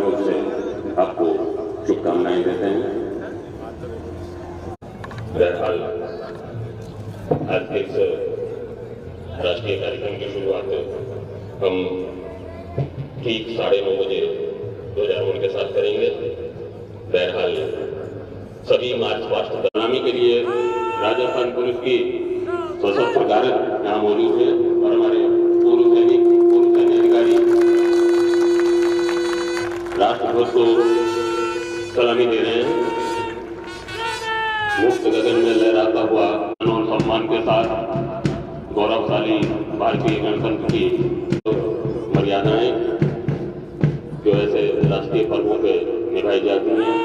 से आपको शुभकामनाएं देते हैं। बहरहाल आज इस राष्ट्रीय कार्यक्रम की शुरुआत हम ठीक 9:30 बजे ध्वजारोहण के साथ करेंगे। बहरहाल सभी मार्च पास्ट सलामी के लिए राजस्थान पुलिस की सशस्त्र गार्ड यहाँ मौजूद है और हमारे पूर्व सैन्य अधिकारी राष्ट्रध्वज को सलामी दे रहे हैं। मुक्त गगन में लहराता हुआ और सम्मान के साथ गौरवशाली भारतीय गणतंत्र की मर्यादाएं जो ऐसे राष्ट्रीय पर्वों पे निभाई जाती हैं।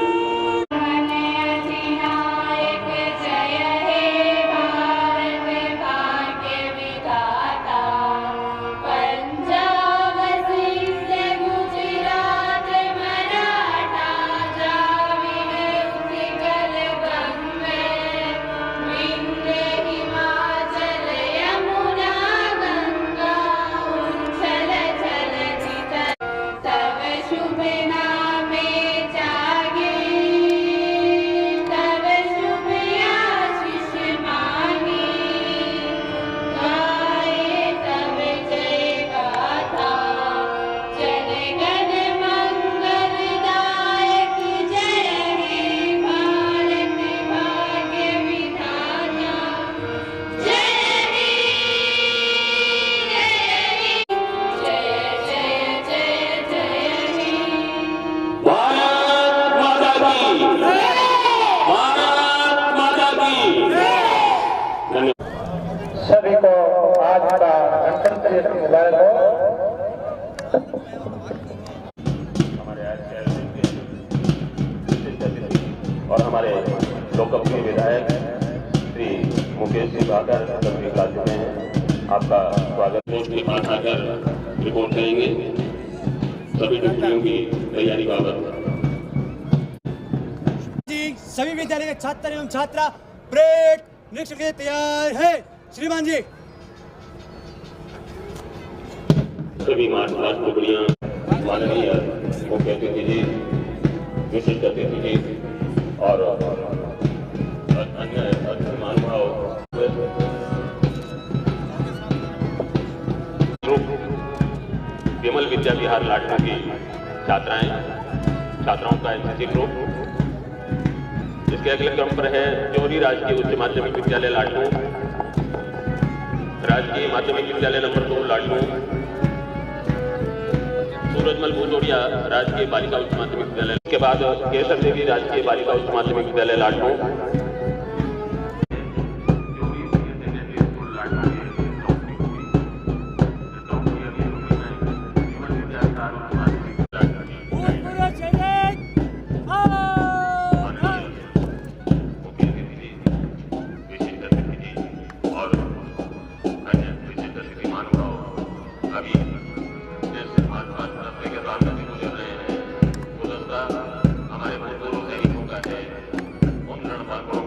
सभी को आज का गणतंत्र दिवस की मुबारक हो। हमारे और हमारे लोकप्रिय विधायक श्री मुकेश सिंह भाकर तस्वीर ला चुके हैं। आपका स्वागत। रिपोर्ट के पास आकर रिपोर्ट करेंगे सभी ड्यूटियों की तैयारी बाबत। सभी विद्यालय के छात्र एवं छात्रा परेड निरीक्षण के लिए तैयार है। श्रीमान जी सभी मार्च पास्ट टुकड़ियां माननीय मुख्य अतिथि जी, विशिष्ट अतिथि जी और अन्य महानुभाव विमल विद्या विहार लाटू की छात्राओं का एनसीसी ग्रुप। इसके अगले क्रम पर है जोरी राजकीय उच्च माध्यमिक विद्यालय लाटू, राजकीय माध्यमिक विद्यालय नंबर 2 लाटू, सूरजमल भूतोड़िया राजकीय बालिका उच्च माध्यमिक विद्यालय। के बाद केसर देवी राजकीय बालिका उच्च माध्यमिक विद्यालय लाटू। हमारे पूर्व सैनिकों का है, उन रणबांकुरों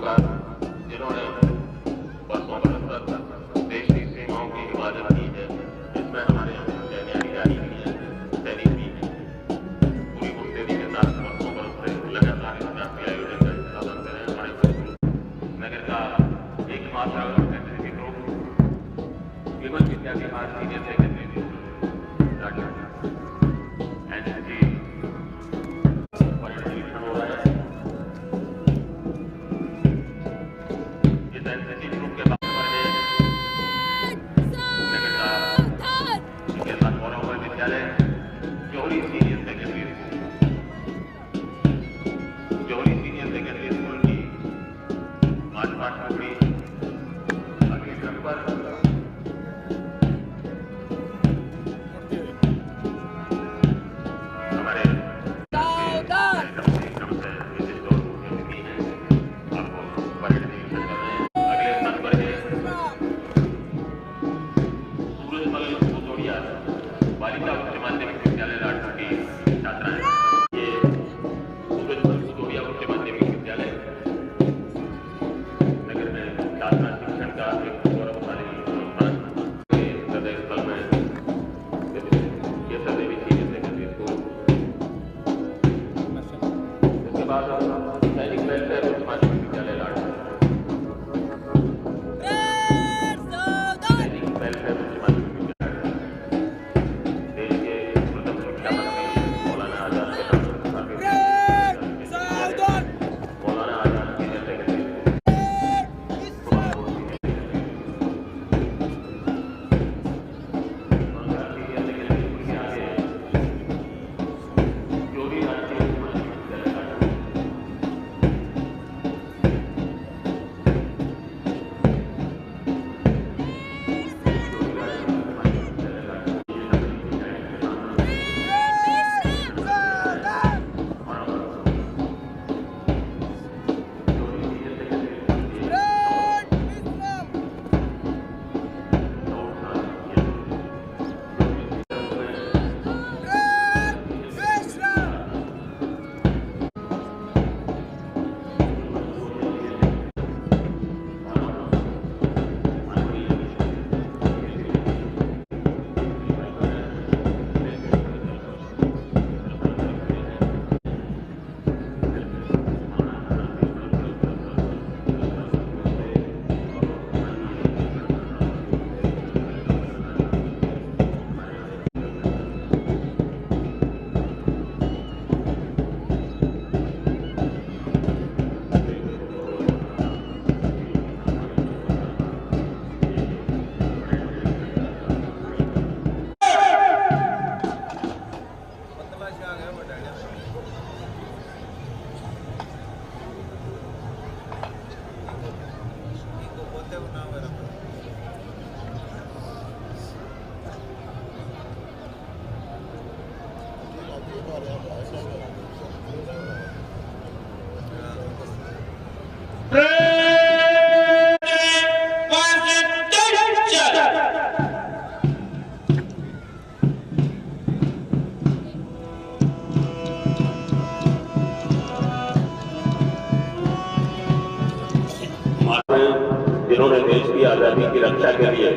जिन्होंने देश की आज़ादी की रक्षा के लिए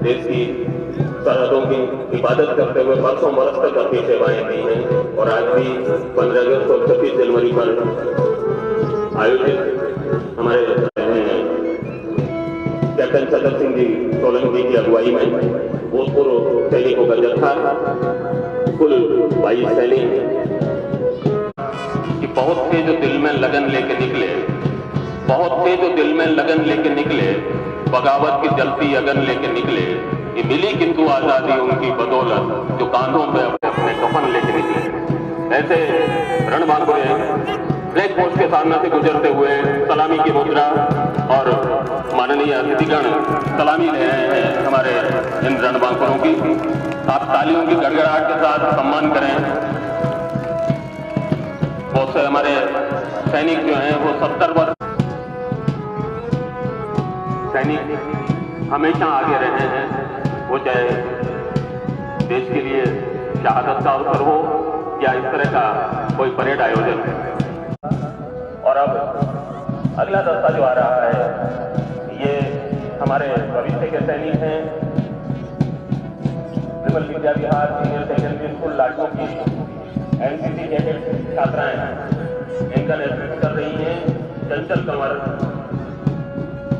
देश की सरहदों की इबादत करते हुए बरसों बरस तक अपनी सेवाएं दी हैं और आज भी 15 अगस्त और 26 जनवरी पर आयोजित हमारे कैप्टन सदर सिंह जी सोलंकी की अगुवाई में भूतपूर्व सैनिकों का जत्था कुल 22 सैनिक कि बहुत से जो दिल में लगन लेके निकले, बहुत से जो दिल में लगन लेके निकले, बगावत की जलती अगन लेके निकले, ये मिली किंतु आजादी उनकी बदौलत जो कांधों पे अपने कफन लेके निकले। ऐसे रणबांकुरे फ्लैग पोस्ट के सामने से गुजरते हुए सलामी की मुद्रा और माननीय अतिथिगण सलामी ले रहे हैं हमारे इन रणबांकुरों की। आप तालियों की गड़गड़ाहट के साथ सम्मान करें। बहुत से हमारे सैनिक जो हैं वो 70 वर्ष सैनिक हमेशा आगे रहे हैं, वो चाहे देश के लिए शहादत का अवसर हो या इस तरह का कोई परेड आयोजन है। और अब अगला दस्ता जो आ रहा है ये हमारे भविष्य के सैनिक हैं। विमल Vidya Vihar senior secondary school लाडकों की एनसीसी कैडेट छात्राएं इनका नेतृत्व कर रही हैं। चंचल कंवर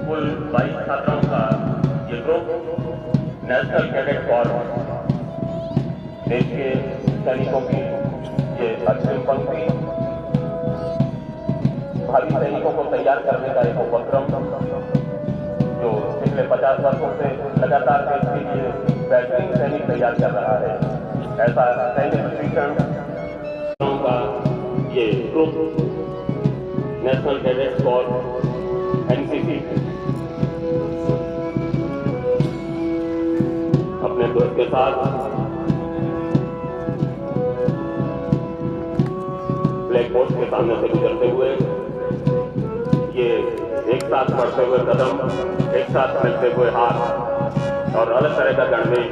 कुल 22 छात्राओं का ये ग्रुप नेशनल कैडेट कॉर्प्स देश के सैनिकों की ये अग्रिम पंक्ति भावी सैनिकों को तैयार करने का एक उपक्रम जो पिछले 50 वर्षों से लगातार देश के लिए बेहतरीन सैनिक तैयार कर रहा है। ऐसा सैन्य प्रशिक्षण का ये group national cadet corps NCC अपने ध्वज के साथ फ्लैग पोस्ट के सामने से गुजरते हुए ये एक साथ बढ़ते हुए कदम, एक साथ मिलते हुए हाथ और अलग तरह का गणवेश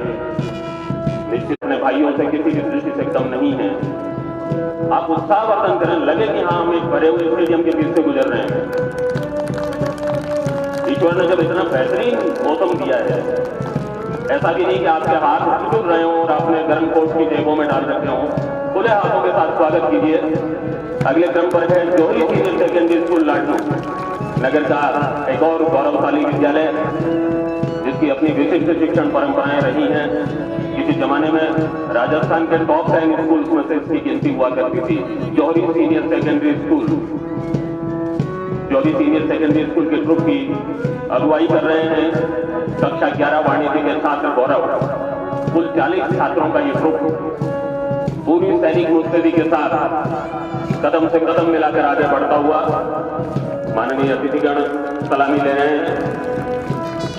निश्चित अपने भाइयों से किसी भी दृष्टि से कम नहीं है। आप उत्साहवर्धन करें, लगे कि हाँ हम एक भरे हुए स्टेडियम के बीच से गुजर रहे हैं। ईश्वर ने जब इतना बेहतरीन मौसम दिया है, ऐसा भी नहीं कि आपके हाथ छुट रहे हों और आपने गर्म कोट की जेबों में डाल रखे हों। खुले हाथों के साथ स्वागत कीजिए। अगले क्रम पर है जोहरी सीनियर सेकेंडरी स्कूल लाडनू नगर का एक और गौरवशाली विद्यालय जिसकी अपनी विशिष्ट शिक्षण परंपराएं रही हैं। किसी जमाने में राजस्थान के टॉप 10 स्कूल्स में से इसकी गिनती हुआ करती थी। जोहरी सीनियर सेकेंडरी स्कूल, जोहरी सीनियर सेकेंडरी स्कूल के ग्रुप की अगुवाई कर रहे हैं कक्षा 11 वाणिज्य के छात्र गौरव। कुल 40 छात्रों का ये ग्रुप पूरी सैनिक मुस्तैदी के साथ कदम से कदम मिलाकर आगे बढ़ता हुआ माननीय अतिथिगण सलामी ले रहे हैं।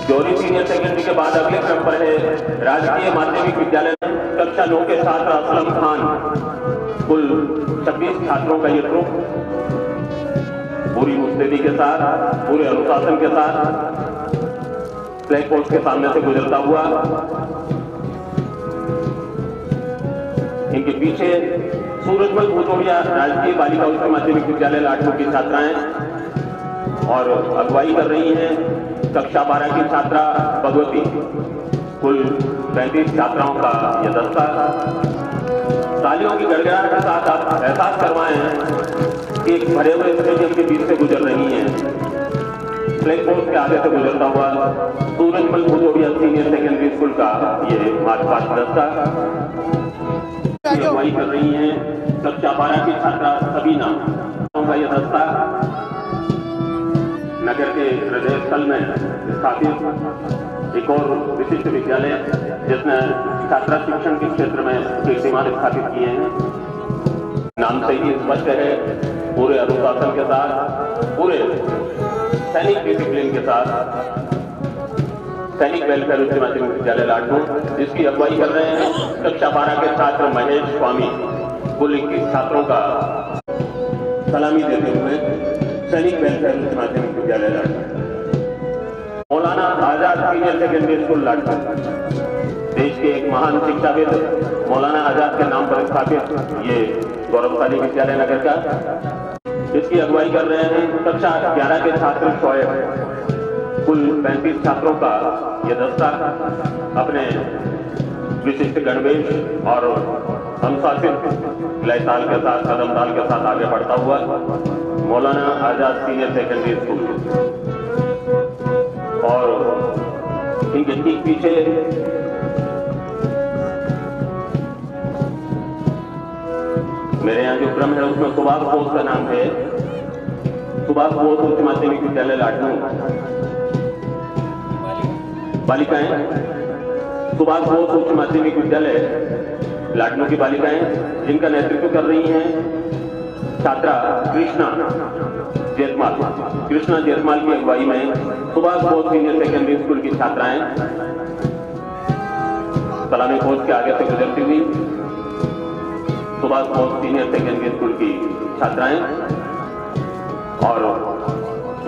जोहरी सीनियर सेकेंडरी के बाद अगले क्रम पर है राजकीय माध्यमिक विद्यालय कक्षा 9 के छात्र असलम खान। कुल 26 छात्रों का ये ग्रुप पूरी मुस्तैदी के साथ, पूरे अनुशासन के साथ फ्लैग पोस्ट के सामने से गुजरता हुआ इनके पीछे सूरजमल भूतोड़िया राजकीय बालिका उच्च माध्यमिक विद्यालय लाडनू की छात्राएं और अगुवाई कर रही हैं कक्षा 12 की छात्रा भगवती। कुल 35 छात्राओं का यह दस्ता। तालियों की गड़गड़ाहट के साथ आप एहसास करवाएं कि एक भरे हुए स्टेडियम के बीच से गुजर रही हैं। फ्लैग पोस्ट के आगे से गुजरता हुआ Surajmal Bhutoria senior secondary school का ये मार्च पास्ट दस्ता अगुवाई कर रही हैं कक्षा 12 की छात्रा सबीना का यह दस्ता नगर के हृदय स्थल में स्थापित एक और विशिष्ट विद्यालय जिसने छात्रा शिक्षण के क्षेत्र में कीर्तिमान स्थापित किए हैं। नाम से ही स्पष्ट है, पूरे अनुशासन के साथ, पूरे सैनिक डिसिप्लिन के साथ सैनिक वेलफेयर उच्च माध्यमिक विद्यालय लाडनू जिसकी अगुवाई कर रहे हैं कक्षा 12 के छात्र महेश स्वामी। कुल 21 छात्रों का सलामी देते हुए सैनिक वेलफेयर उच्च माध्यमिक विद्यालय Ladnun. Maulana Azad senior secondary school Ladnun देश के एक महान शिक्षाविद मौलाना आजाद के नाम पर स्थापित ये गौरवशाली विद्यालय नगर का, इसकी अगुवाई कर रहे हैं कक्षा 11 के छात्र शोएब। कुल 35 छात्रों का ये दस्ता अपने विशिष्ट गणवेश और अनुशासित लय ताल के साथ, कदम ताल के साथ आगे बढ़ता हुआ Maulana Azad senior secondary school और इनके ठीक पीछे मेरे यहाँ जो क्रम है उसमें सुभाष बोस का नाम है, सुभाष बोस उच्च माध्यमिक विद्यालय लाडनू बालिकाएं, सुभाष बोस उच्च माध्यमिक विद्यालय लाडनू की बालिकाएं जिनका नेतृत्व कर रही हैं छात्रा कृष्णा जेतमाल की अगुवाई में Subhash Bose senior secondary school की छात्राएं सलामी पोस्ट के आगे से गुजरती हुई Subhash Bose senior secondary school की छात्राएं और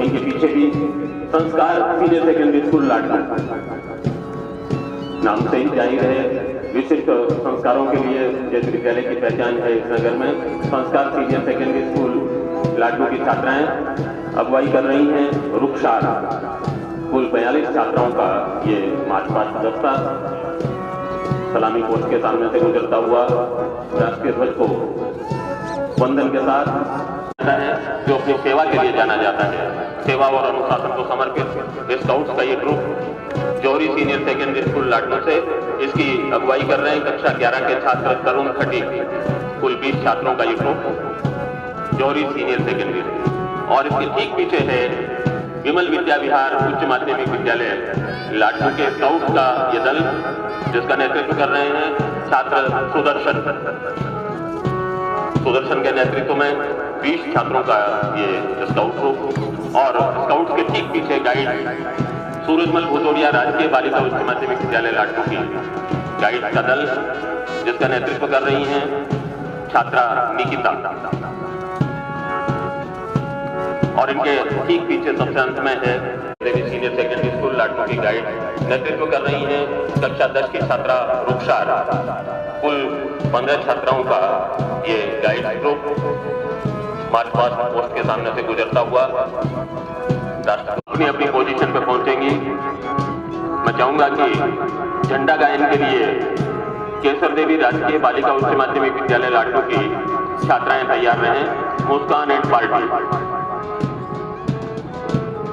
इनके पीछे भी संस्कार सीनियर सेकेंडरी स्कूल लाडनू, नाम से ही जाहिर है विशिष्ट संस्कारों के लिए जिस विद्यालय की पहचान है इस नगर में, संस्कार सीनियर सेकेंडरी स्कूल लाडनू की छात्राएं अगुवाई कर रही हैं रुखसार। कुल 42 छात्राओं का ये मार्च पास्ट दस्ता सलामी पोस्ट के सामने से गुजरता हुआ राष्ट्रीय ध्वज को वंदन के साथ है, जो अपनी सेवा के लिए जाना जाता है। सेवा और अनुशासन को समर्पित स्काउट्स का ये ग्रुप जौहरी सीनियर सेकेंडरी स्कूल लाडनू से इसकी अगुवाई कर रहे हैं कक्षा 11 के छात्र तरुण खटीक, कुल 20 छात्रों का ये ग्रुप जौहरी सीनियर सेकेंडरी स्कूल और इसके ठीक पीछे है विमल विद्या विहार उच्च माध्यमिक विद्यालय लाडनू के स्काउट का ये दल जिसका नेतृत्व कर रहे हैं छात्र सुदर्शन के नेतृत्व में 20 छात्रों का ये स्काउट ग्रुप और स्काउट के ठीक पीछे गाइड सूरजमल भूतोड़िया राजकीय बालिका उच्च माध्यमिक विद्यालय लाडनू की गाइड का दल जिसका नेतृत्व कर रही हैं छात्रा निकिता और इनके ठीक पीछे सबसे अंत में है देवी सीनियर सेकेंडरी स्कूल लाडनू की गाइड नेतृत्व कर रही हैं कक्षा 10 की छात्रा रुखसार। कुल 15 छात्राओं का ये guide group march past post के सामने से गुजरता हुआ अपनी अपनी पोजीशन पे पहुंचेंगी। मैं चाहूंगा कि झंडा गायन के लिए केसर देवी राजकीय बालिका उच्च माध्यमिक विद्यालय लाडनू की छात्राएं तैयार रहें। मुस्कान एंड पार्टी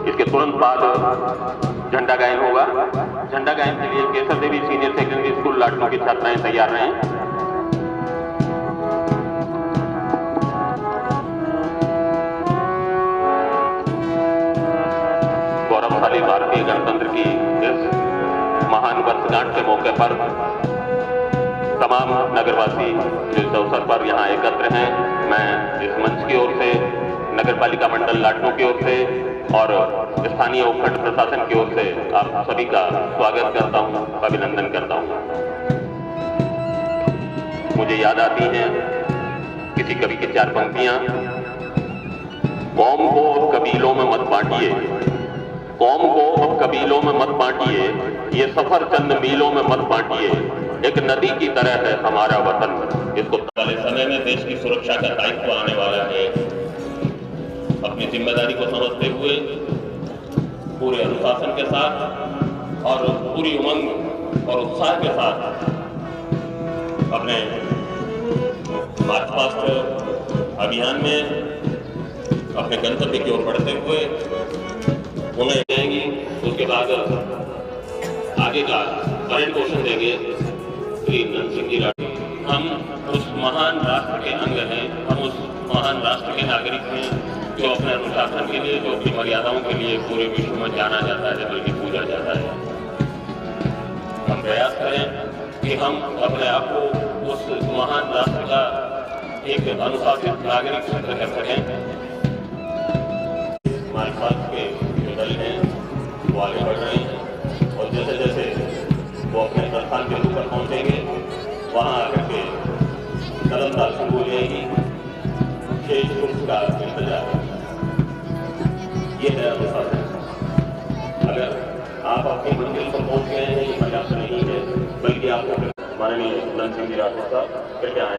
इसके तुरंत बाद झंडा गायन होगा। झंडा गायन के लिए केसर Devi senior secondary school Ladnun की छात्राएं तैयार रहें। गौरवशाली भारतीय गणतंत्र की इस महान वर्षगांठ के मौके पर तमाम नगरवासी जो इस अवसर पर यहाँ एकत्र हैं, मैं इस मंच की ओर से नगर पालिका मंडल लाडनू की ओर से और स्थानीय उपखंड प्रशासन की ओर से आप सभी का स्वागत करता हूँ, अभिनंदन करता हूँ। मुझे याद आती हैं किसी कवि की 4 पंक्तियां, कौम को कबीलों में मत बांटिए, कौम को अब कबीलों में मत बांटिए, ये सफर चंद मीलों में मत बांटिए, एक नदी की तरह है हमारा वतन। इसको वाले समय में देश की सुरक्षा का दायित्व आने वाला है। अपनी जिम्मेदारी को समझते हुए पूरे अनुशासन के साथ और पूरी उमंग और उत्साह के साथ अपने मार्च पास्ट अभियान में अपने गंतव्य की ओर बढ़ते हुए उन्हें जाएंगी। उसके बाद आगे का परेड पोषण देंगे श्री नंद सिंह जी राठी। हम उस महान राष्ट्र के अंग हैं, हम उस महान राष्ट्र के नागरिक हैं जो अपने अनुशासन के लिए, जो अपनी मर्यादाओं के लिए पूरे विश्व में जाना जाता है, बल्कि पूजा जाता है। हम प्रयास करें कि हम अपने आप को उस महान राष्ट्र का एक अनुशासित नागरिक सिद्ध कर सकें। हमारे साथ के जो दल हैं वो आगे बढ़ रहे हैं और जैसे जैसे वो अपने स्थान बिंदु पर पहुंचेंगे वहाँ आकर के कदम ताल शुरू हो जाएगी। शेष पुरुष का इंतजार ये है अनुशासन। अगर आप अपनी मंजिल पर पहुंच गए हैं ये पर्याप्त नहीं है, बल्कि आपको माननीय नंद सिंह जी राठी साहब कृपया आए।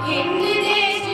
हिंद देश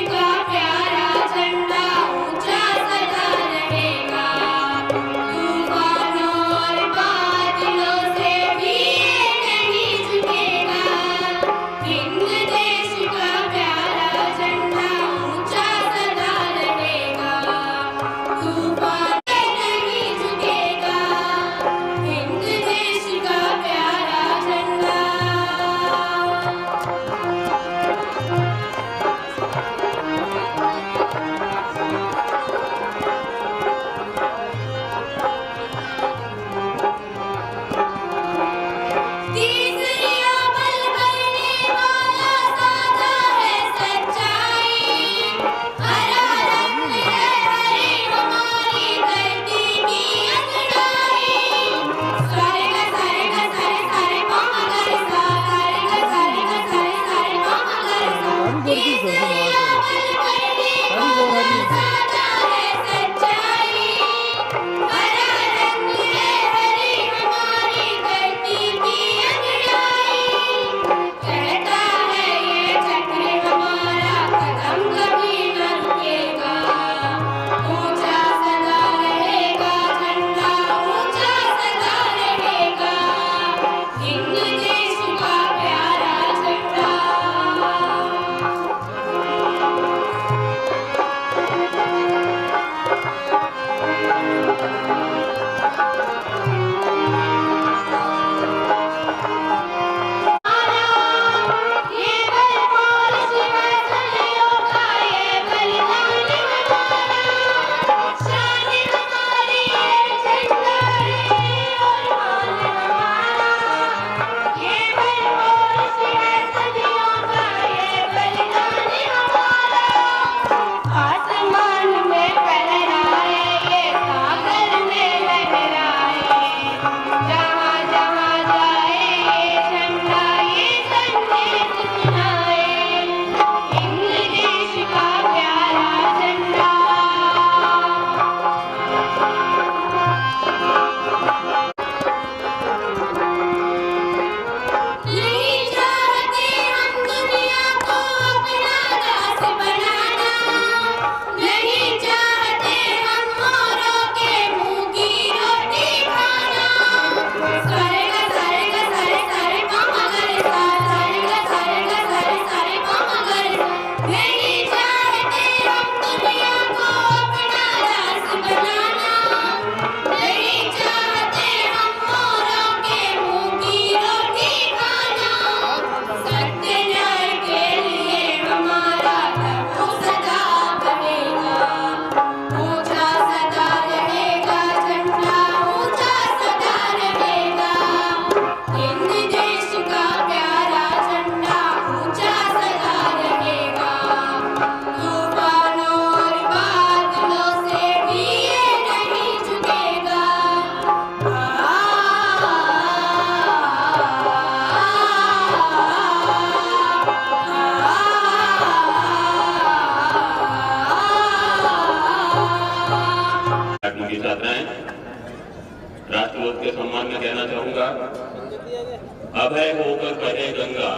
अभय होकर कहे गंगा,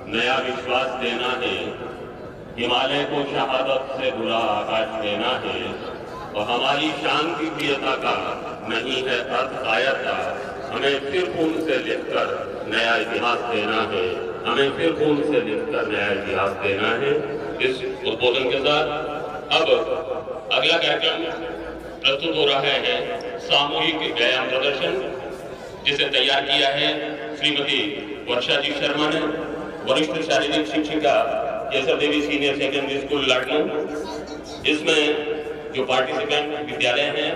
नया विश्वास देना है, हिमालय को शहादत से भरा आकाश देना है, और हमारी शांति प्रियता का नहीं है अर्थ कायरता, हमें फिर खून से लिखकर नया इतिहास देना है, हमें फिर खून से लिखकर नया इतिहास देना है। इस उद्बोधन के साथ अब अगला कार्यक्रम प्रस्तुत हो रहा है सामूहिक व्यायाम प्रदर्शन, जिसे तैयार किया है श्रीमती वर्षा जी शर्मा ने, वरिष्ठ शारीरिक शिक्षिका Kesar Devi senior secondary school Ladnun. इसमें जो पार्टिसिपेंट विद्यालय हैं,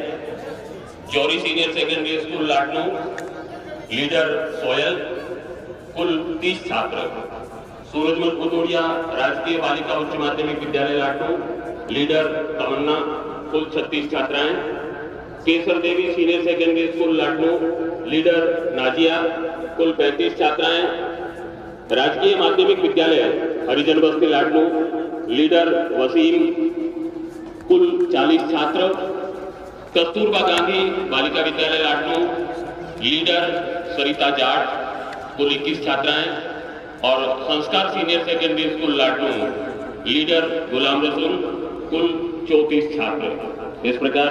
Johari senior secondary school Ladnun, leader Soyal, कुल 30 छात्र, सूरजमल भुतोड़िया राजकीय बालिका उच्च माध्यमिक विद्यालय लाडनू, लीडर तमन्ना, कुल 36 छात्राएं, Kesar Devi senior secondary school Ladnun, leader Nazia, कुल 35 छात्राएं, राजकीय माध्यमिक विद्यालय हरिजन बस्ती लाडनू, लीडर वसीम, कुल 40 छात्र, कस्तूरबा गांधी बालिका विद्यालय लाडनू, लीडर सरिता जाट, कुल 21 छात्राएं, और Sanskar senior secondary school Ladnun, leader Ghulam Rasool, कुल 34 छात्र। इस प्रकार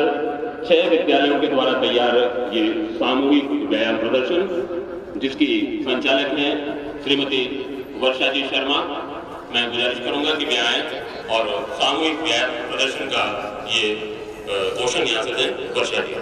6 विद्यालयों के द्वारा तैयार ये सामूहिक व्यायाम प्रदर्शन, जिसकी संचालक हैं श्रीमती वर्षा जी शर्मा। मैं गुजारिश करूंगा कि वे आए और सामूहिक व्यायाम प्रदर्शन का ये पोषण यहाँ से दें। वर्षा जी।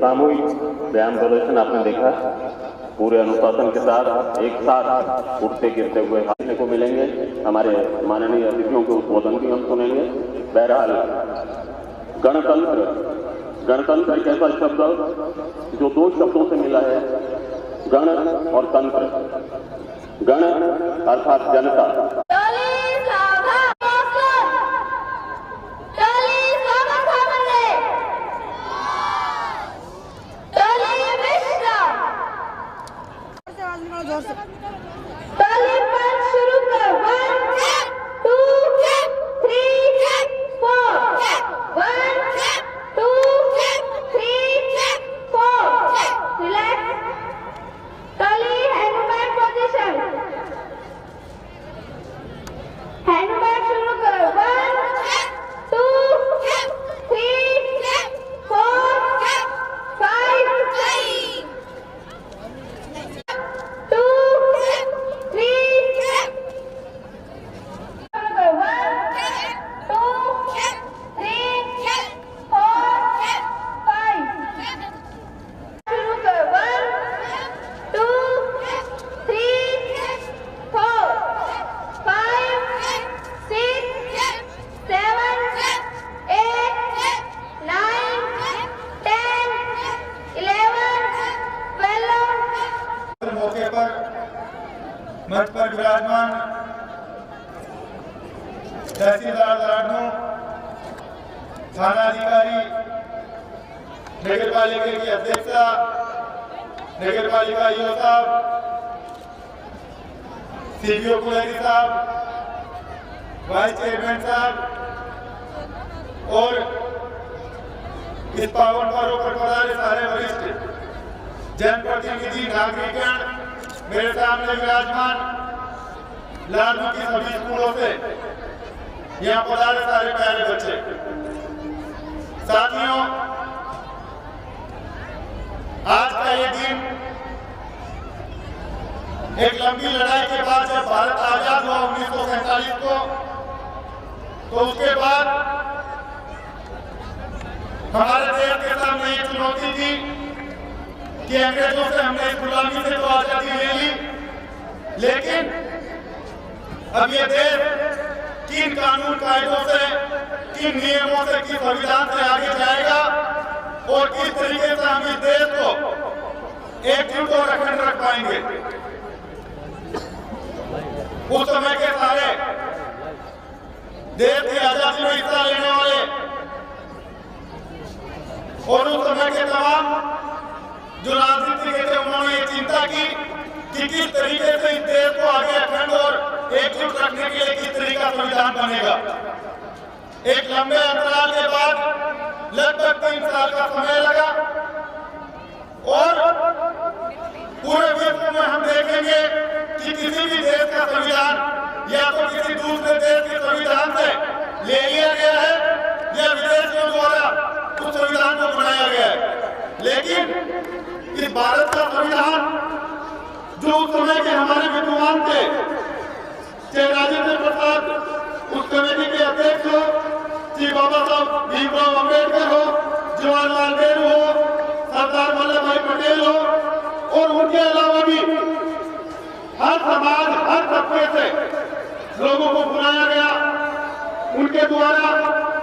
सामूहिक व्यायाम प्रदर्शन आपने देखा, पूरे अनुशासन के साथ एक साथ उठते गिरते हुए देखने को मिलेंगे। हमारे माननीय अतिथियों के उद्बोधन भी हम सुनेंगे। बहरहाल गणतंत्र एक ऐसा शब्द जो 2 शब्दों से मिला है, गण और तंत्र। गण अर्थात जनता, शुरू कर 1 2 3 4 1 2 3 4 रिलैक्स। ताली हैंड बैक पोजीशन। थानाधिकारी, नगर पालिका की अध्यक्षा, नगर पालिका ईओ साहब, सीपीओ कुलहरी साहब, वाइस चेयरमैन साहब और इस पावन पर्व पर पधारे सारे वरिष्ठ जनप्रतिनिधि, नागरिकगण, मेरे सामने विराजमान लालू की सभी स्कूलों से यहाँ पधारे सारे प्यारे बच्चे, साथियों, आज का ये दिन एक लंबी लड़ाई के बाद जब भारत आजाद हुआ 1947 को, तो उसके बाद हमारे देश के सामने एक चुनौती थी कि अंग्रेजों से हमने इस गुलामी से तो आजादी ले ली, लेकिन अब ये देश किन कानून कायदों से, किन नियमों से, किस संविधान से आगे जाएगा और किस तरीके से हम इस देश को एकजुट और अखंड रख पाएंगे। उस समय के सारे देश की आजादी में हिस्सा लेने वाले और उस समय के तमाम जो राजनीतिक थे, उन्होंने ये चिंता की कि किस तरीके से इस देश को आगे अखंड और एकजुट रखने के लिए किस तरीका संविधान बनेगा। एक लंबे अंतराल के बाद लगभग 3 साल का समय लगा और पूरे विश्व में हम देखेंगे कि किसी भी देश का संविधान या तो किसी दूसरे देश के संविधान से ले लिया गया है या विदेशियों द्वारा उस संविधान को बनाया गया है, लेकिन इस भारत का संविधान जो उस समय के हमारे विद्वान थे, चाहे राजेंद्र प्रसाद उस कमेटी के अध्यक्ष हो, श्री बाबा साहब भीमराव अम्बेडकर हो, जवाहरलाल नेहरू हो, सरदार वल्लभ भाई पटेल हो और उनके अलावा भी हर समाज, हर तबके से लोगों को बुलाया गया। उनके द्वारा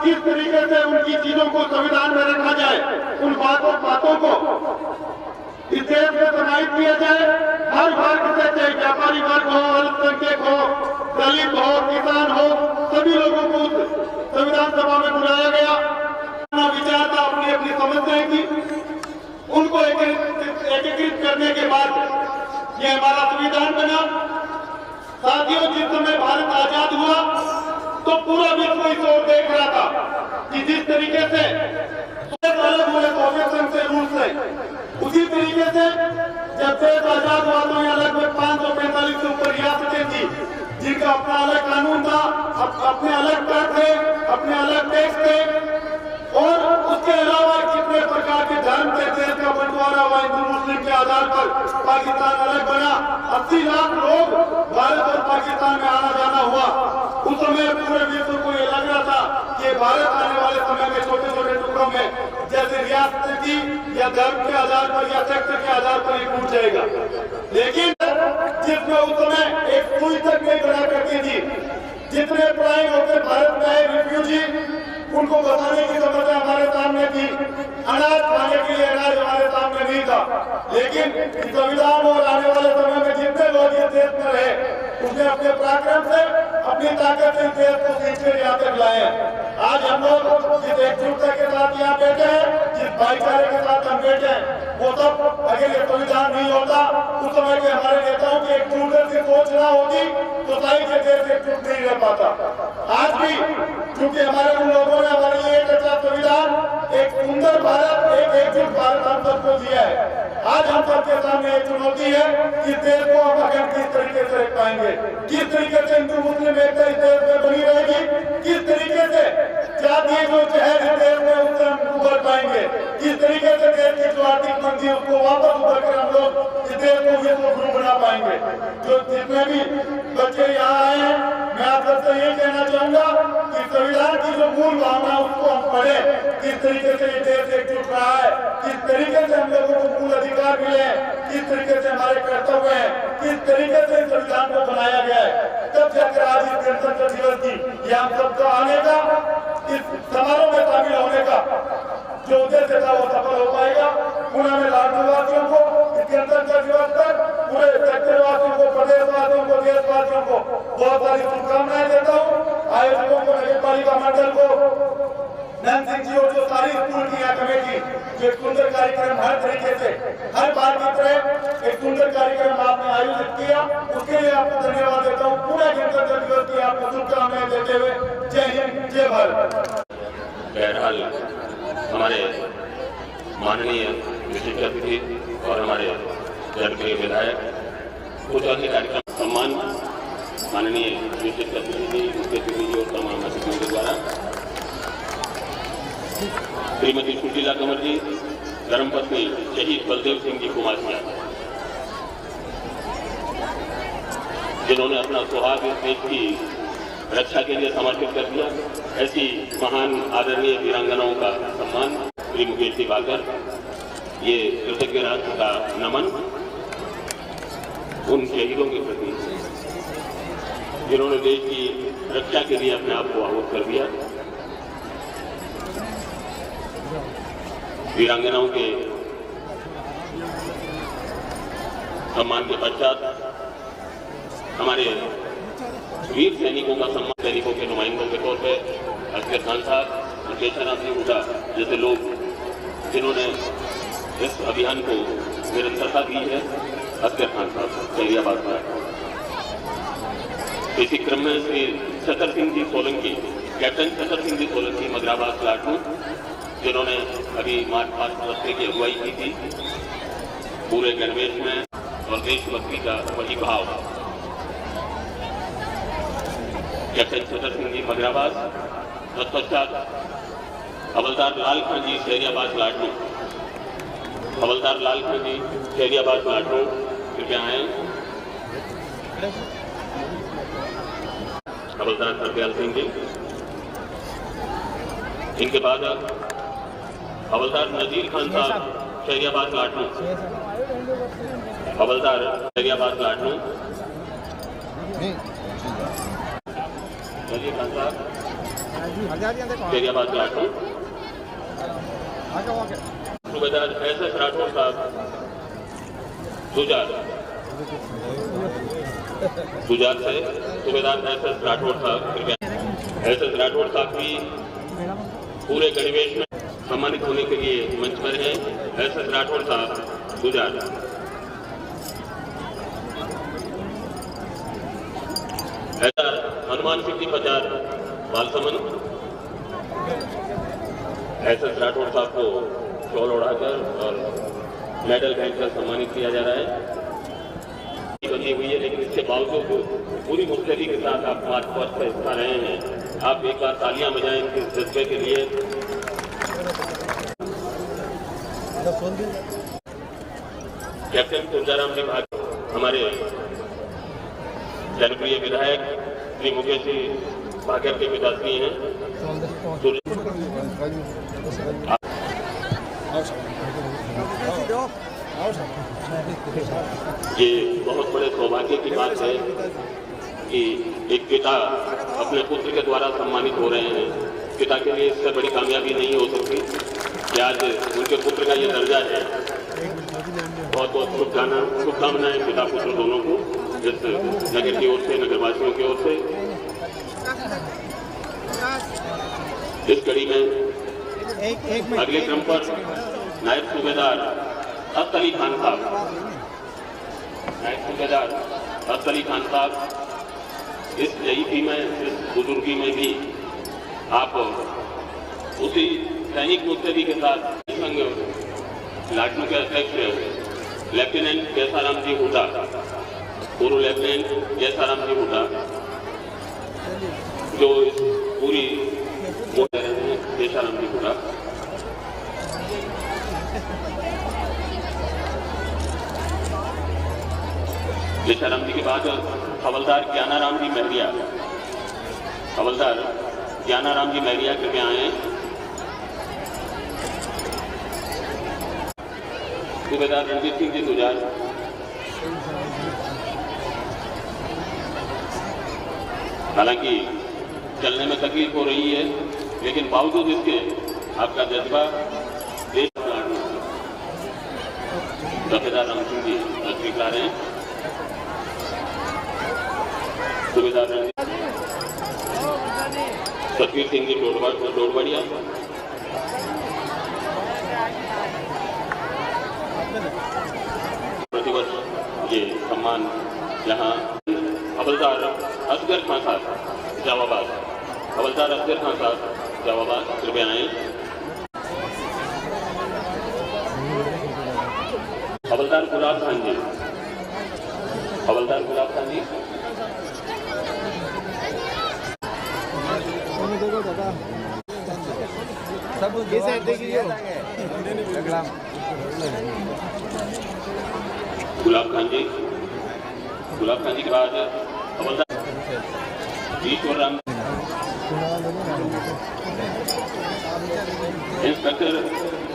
किस तरीके से उनकी चीजों को संविधान में रखा जाए, उन बातों को इस देश में समाहित किया जाए। हर वर्ग से, चाहे व्यापारी वर्ग हो, अल्पसंख्यक हो, दलित हो, किसान हो, सभी लोगों को संविधान सभा में बुलाया गया। विचार था, अपनी अपनी समस्याएं थी, उनको एकीकृत करने के बाद ये हमारा संविधान बना। साथियों, जिस समय भारत आजाद हुआ तो पूरा विश्व इस ओर देख रहा था कि जिस तरीके से अलग हुए सोवियत संघ से, रूस से, उसी तरीके से जब देश आजाद हुआ तो यहाँ लगभग 545 से ऊपर रियासतें थी जिनका अपना अलग कानून था, अपने अलग कर थे, अपने अलग टैक्स थे और उसके अलावा कितने प्रकार के धर्म थे। देश का बंटवारा हुआ हिंदू मुस्लिम के आधार पर, पाकिस्तान अलग बना, 80 लाख लोग भारत और पाकिस्तान में आना जाना हुआ। उस समय पूरे विश्व को ये लग रहा था कि भारत आने वाले समय में छोटे छोटे टुकड़ों में जैसे रियासत की या धर्म के आधार पर या सेक्टर के आधार पर ये टूट जाएगा, लेकिन जिसमें उस समय एक सुई तक नहीं बना करती थी। जितने पढ़ाई होते भारत में आए रिफ्यूजी, उनको बताने की समस्या हमारे सामने थी। अनाज खाने के लिए अनाज हमारे सामने नहीं था, लेकिन संविधान और आने वाले समय में जितने लोग इस देश में रहे, उसने अपने पराक्रम से, अपनी ताकत से इस देश को खींचकर यहाँ तक लाए। आज हम लोग जिस एकजुटता के साथ यहाँ बैठे हैं, जिस भाईचारे के साथ हम बैठे हैं, वो सब अगर ये संविधान नहीं होता, उस समय के हमारे नेताओं की एकजुटता से सोच ना होती तो सारी देश एकजुट नहीं रह पाता। आज भी क्योंकि हमारे उन लोगों ने हमारे लिए एक अच्छा संविधान, एक सुंदर भारत, एक एकजुट भारत हम सबको दिया है। आज हम सबके सामने एक चुनौती है कि देश को हम अगर किस तरीके से रख पाएंगे, किस तरीके से हिंदू मुस्लिम एकता इस देश में बनी रहेगी, किस तरीके से जातीय जो जहर इस देश में उससे हम उभर पाएंगे, किस तरीके से देश की जो आर्थिक मंदी उसको वापस उभर कर हम लोग इस देश को विश्व गुरु बना पाएंगे। जो जितने भी बच्चे यहाँ आए हैं, मैं आप सबसे ये कहना चाहूंगा कि संविधान की जो मूल भावना उसको हम पढ़े, किस तरीके से ये देश एकजुट रहा है, किस तरीके से हम लोगों को मूल अधिकार मिले, किस तरीके से हमारे कर्तव्य हैं, किस तरीके से संविधान को बनाया गया है। तब जाकर आज इस गणतंत्र दिवस की ये हम सबको आने का, इस समारोह में शामिल होने का जो उद्देश्य था वो सफल हो पाएगा। पुणे में लाडूवासियों को इस गणतंत्र दिवस पर, पूरे सेक्टरवासियों को, प्रदेशवासियों को, देशवासियों को बहुत सारी शुभकामनाएं देता हूँ। आयोजकों को, नगर पालिका मंडल को, नंद सिंह जी और जो सारी स्कूल की यहाँ कमेटी, जो एक सुंदर कार्यक्रम हर तरीके से हर बार की तरह एक सुंदर कार्यक्रम आपने आयोजित किया, उसके लिए आपको धन्यवाद देता हूँ। पूरे गणतंत्र दिवस की आपको शुभकामनाएं देते हुए जय हिंद, जय भारत। बहरहाल हमारे माननीय विशिष्ट अतिथि और हमारे जनप्रिय विधायक कुछ अन्य कार्यक्रम सम्मान माननीय विशिष्ट अतिथि जी, मुख्य अतिथि जी और तमाम अतिथियों के द्वारा श्रीमती सुशीला कंवर जी, धर्मपत्नी शहीद बलदेव सिंह जी कुमासिया, जिन्होंने अपना सुहाग देश की रक्षा के लिए समर्पित कर दिया, ऐसी महान आदरणीय वीरांगनाओं का सम्मान श्री मुकेश दिवाकर, ये कृतज्ञ राष्ट्र का नमन उन शहीदों के प्रति जिन्होंने देश की रक्षा के लिए अपने आप को आहुत कर दिया। वीरांगनाओं के सम्मान के पश्चात हमारे वीर सैनिकों का सम्मान, सैनिकों के नुमाइंदों के तौर पर असगर खान साहब और केशवराम सिंह हुड्डा जैसे लोग जिन्होंने इस अभियान को निरंतरता दी है, असगर खान साहब खैरियाबाद में। इसी क्रम में श्री छतर सिंह जी सोलंकी, कैप्टन छतर सिंह जी सोलंकी मगराबाद प्लाटून, जिन्होंने अभी मार्च पास्ट दस्ते की अगुवाई की थी, पूरे गणवेश में और देशभक्ति का वही भाव। कैप्टन छतर सिंह जी मगराबाद, तत्पश्चात हवलदार लाल खान जी खैरियाबाद प्लाटून, हवलदार लाल खान जी खैरियाबाद प्लाटून कृपया आए। हवलदार सरदयाल सिंह जी, इनके बाद हवलदार नजीर खान साहब खैरियाबाद प्लाटून, हवलदार खैरियाबाद प्लाटून, नजीर खान साहब खैरियाबाद प्लाटून, सूबेदार एस.एस. राठौर साहब गुजरात से सूबेदार एस.एस. राठौर साहब कृपया। एस.एस. राठौर साहब भी पूरे गणवेश में सम्मानित होने के लिए मंच पर हैं। एस.एस. राठौर साहब गुजरात। हनुमान सिंह जी प्रचार बालसमन, एस.एस. राठौर साहब को शॉल उड़ाकर और मेडल भेंटकर सम्मानित किया जा रहा है। बनी हुई है, लेकिन इसके बावजूद पूरी मुस्तैदी के साथ आप मार्च पास्ट का हिस्सा रहे हैं। आप एक बार तालियां बजाएं इनके जज्बे के लिए। कैप्टन तुलजाराम जी भाग, हमारे जनप्रिय विधायक श्री मुकेश जी भागर के पिताश्री हैं। ये बहुत बड़े सौभाग्य की बात है कि एक पिता अपने पुत्र के द्वारा सम्मानित हो रहे हैं। पिता के लिए इससे बड़ी कामयाबी नहीं हो सकती कि आज उनके पुत्र का ये दर्जा है। बहुत बहुत शुभकामनाएं पिता पुत्र दोनों को, इस नगर की ओर से, नगरवासियों की ओर से। इस कड़ी में अगले क्रम पर नायब सूबेदार असद अली खान साहब, नायब सूबेदार असद अली खान साहब, इस जयंती में, इस बुजुर्गी में भी आप उसी सैनिक मुस्तैदी के साथ संघ लाटू के अध्यक्ष लेफ्टिनेंट जयसाराम जी हुड्डा, पूर्व लेफ्टिनेंट जयसाराम जी हुड्डा, जो इस पूरी जयसाराम जी हुड्डा, जयसाराम जी के बाद हवलदार ज्ञानाराम जी महरिया, हवलदार ज्ञानाराम जी महरिया कृपया आए। सूबेदार रणजीत सिंह जी गुजरात, हालांकि चलने में तकलीफ हो रही है, लेकिन बावजूद इसके आपका जज्बा देश सूबेदार राम सिंह जी तस्वीर ला रहे हैं। सूबेदार सतवीर सिंह जी डोडवाड़िया, प्रतिवर्ष ये सम्मान यहाँ हवलदार असगर खान साहब जवाबाद, हवलदार असगर खान साहब जवाबाद कृपया आए। हवलदार गुलाब खान जी, हवलदार गुलाब खान जी, गुलाब खान जी, गुलाब खान जी के बाद हवलदार ईश्वर राम, इंस्पेक्टर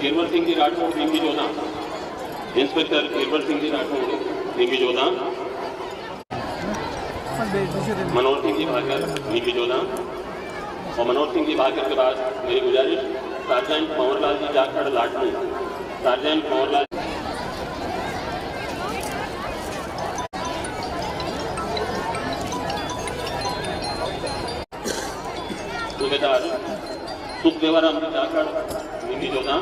गिरवर सिंह जी राठौड़ नीमगी जोधा, इंस्पेक्टर गिरवर सिंह जी राठौड़ नीमगी जोधा, मनोहर सिंह जी भाकर नीमगी जोधा। और मनोहर सिंह जी भाकर के बाद मेरी गुजारिश सार्जेंट कंवरलाल जी जाखड़ लाटू, सार्जेंट कंवरलाल, सूबेदार सुखदेवाराम जी जाखड़ नीमगी जोधा,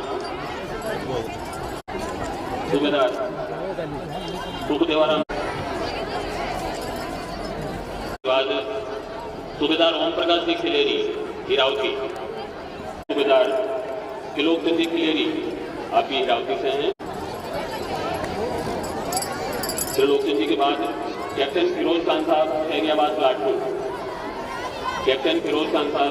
सूबेदार सुखदेवाराम, बाद सूबेदार ओम प्रकाश जी खिलेरी हिरावती, सूबेदार त्रिलोक सिंह जी खिलेरी आप भी हिरावती से हैं। त्रिलोक सिंह जी के बाद कैप्टन फिरोज खान साहब शहरियाबाद लाटू, कैप्टन फिरोज खान साहब,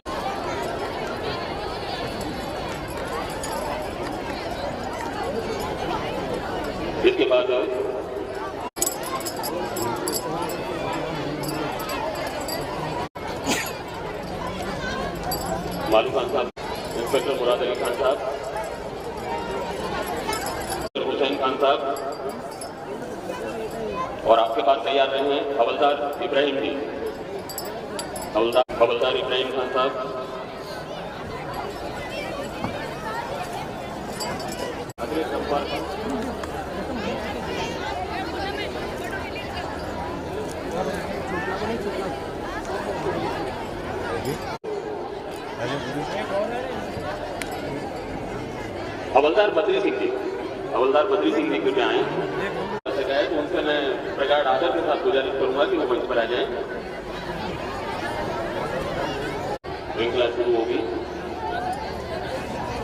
इसके बाद मालू खान साहब, इंस्पेक्टर मुराद अली खान साहब, हुसैन खान साहब, और आपके पास तैयार रहे हैं हवलदार इब्राहिम जी, हवलदार इब्राहिम खान साहब। अगले संपर्क हवलदार बद्री सिंह जी, हवलदार बद्री सिंह जी कृपया आए। शिकायत तो उनसे मैं प्रगाढ़ आदर के साथ गुजारिश करूंगा कि वो मंच पर आ जाएं। श्रृंखला शुरू होगी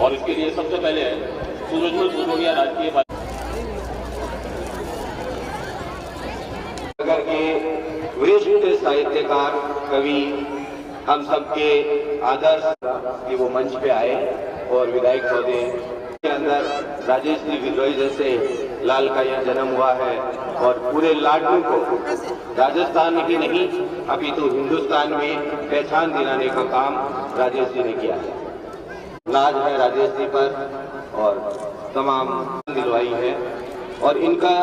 और इसके लिए सबसे पहले सूरजमल भदौरिया राजकीय के वरिष्ठ साहित्यकार कवि हम सबके आदर्श कि वो मंच पे आए और विधायक महोदय के अंदर राजेश जी विद्रोही जैसे लाल का यहाँ जन्म हुआ है और पूरे लाडू को राजस्थान ही नहीं अभी तो हिंदुस्तान में पहचान दिलाने का काम राजेश जी ने किया है। नाज है राजेश जी पर और तमाम दिलवाई है और इनका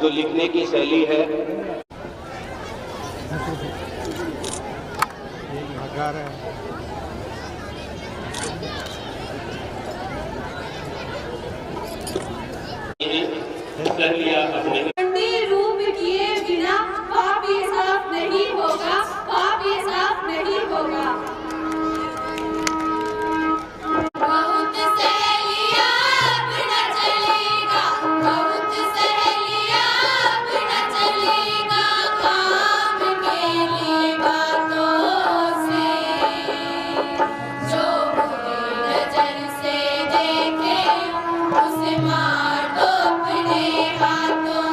जो लिखने की शैली है रूप किए बिना पाप ये साफ नहीं होगा, पाप ये साफ नहीं होगा। बहुत सहेलियां बिना चलेगा, बहुत सहेलियां बिना चलेगा, काम के लिए बातों से जो बुरी नजर से देखे उसे मार दो अपने हाथों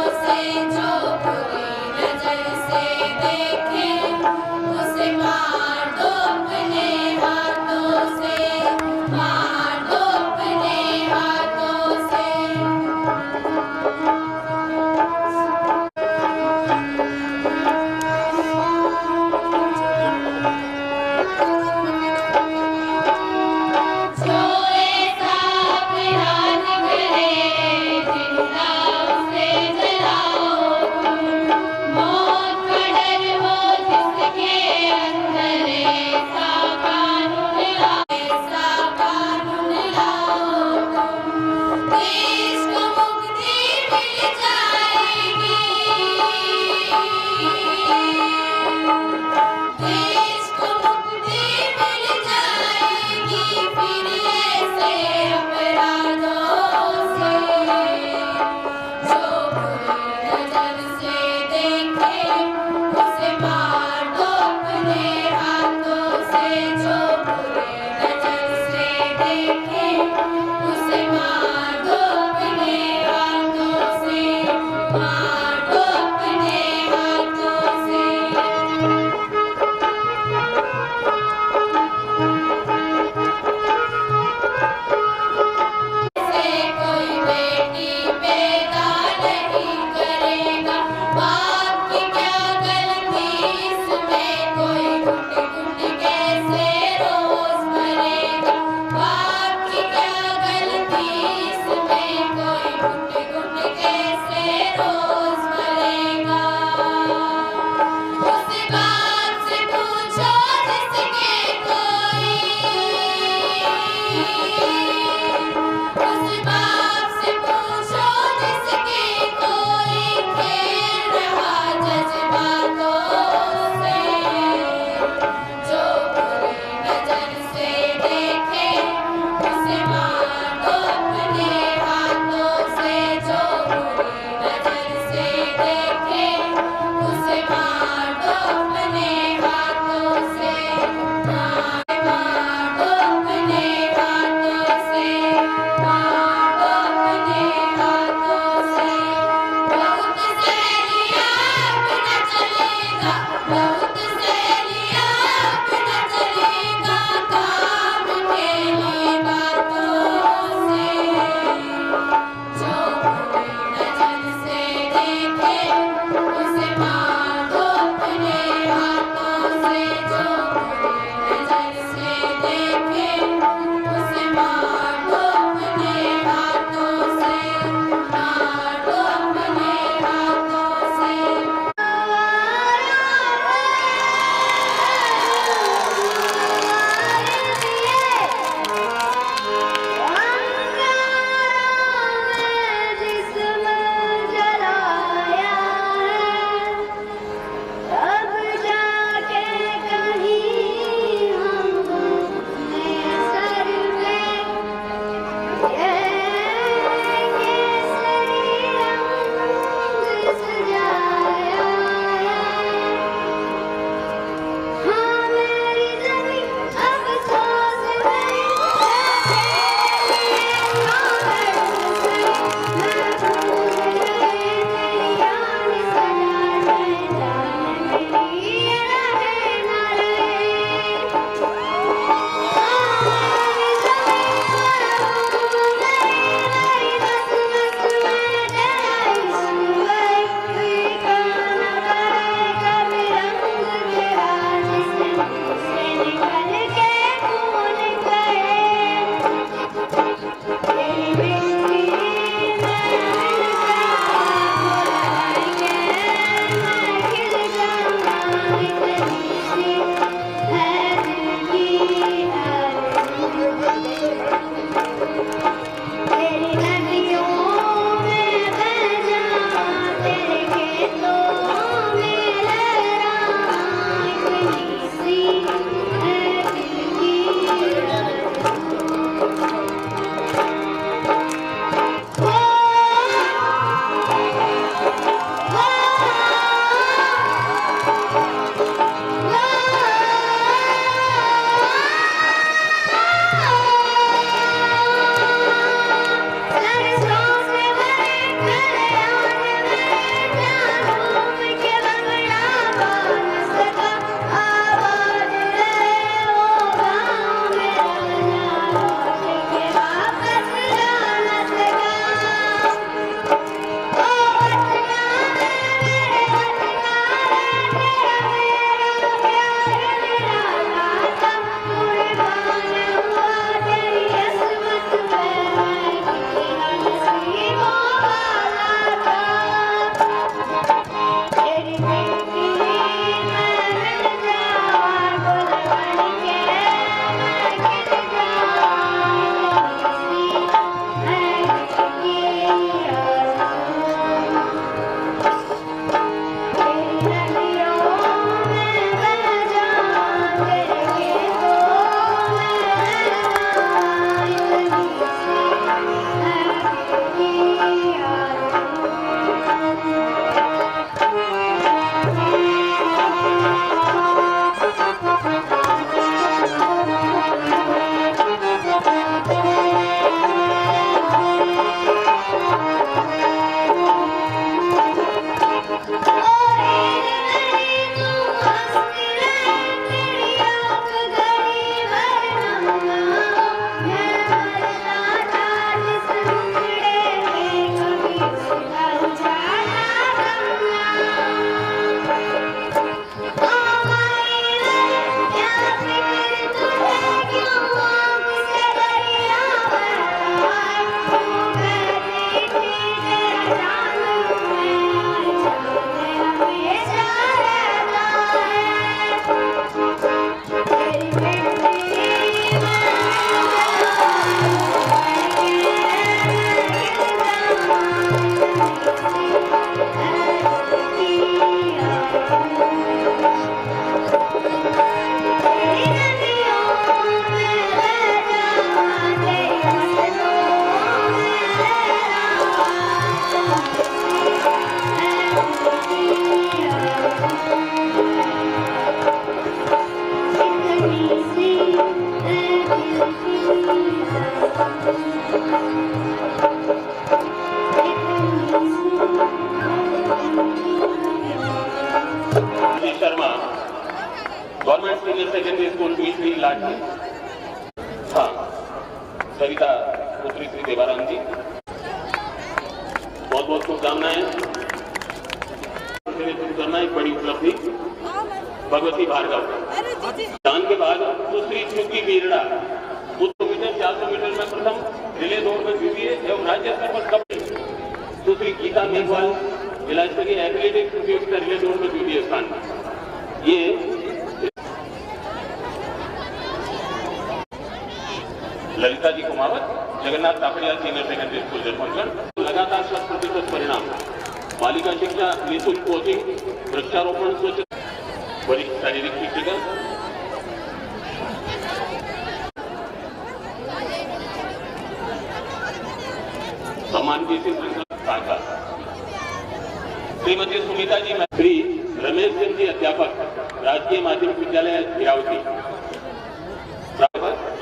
सेकेंडरी स्कूल बीसरी लाट में। हाँ, सरिता पुत्री श्री देवाराम जी, बहुत बहुत शुभकामनाएं। करना एक बड़ी उपलब्धि। भगवती भार्गव दान के बाद सुश्री चुकी बीरड़ा 200 मीटर 400 मीटर में प्रथम रिले दौड़ में जीती है एवं राज्य स्तर पर कप। सुश्री गीता मेघवाल जिला स्तरीय एथलेटिक्स प्रतियोगिता रिले दौड़ में द्वितीय स्थान। ये Lalita ji Kumawat Jagannath Kapadia senior secondary school Jaswantgarh. लगातार 100% परिणाम। बालिका शिक्षा, निःशुल्क कोचिंग, वृक्षारोपण, स्वच्छता, वरिष्ठ शारीरिक शिक्षिका। सम्मान की शाखा श्रीमती सुमिता जी, श्री रमेश सिंह जी अध्यापक, राजकीय माध्यमिक विद्यालय हिरावती,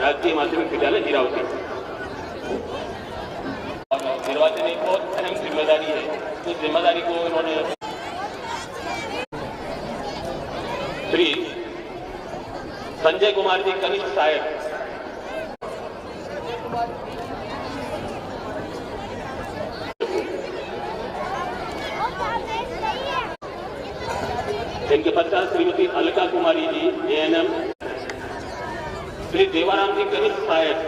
राजकीय माध्यमिक विद्यालय हिरावती। निर्वाचन एक बहुत अहम जिम्मेदारी है, तो जिम्मेदारी को इन्होंने श्री संजय कुमार जी कनिष्ठ सहायक, इनके पश्चात श्रीमती अलका कुमारी जी ANM, श्री देवाराम जी कनिष्ठ सहायक,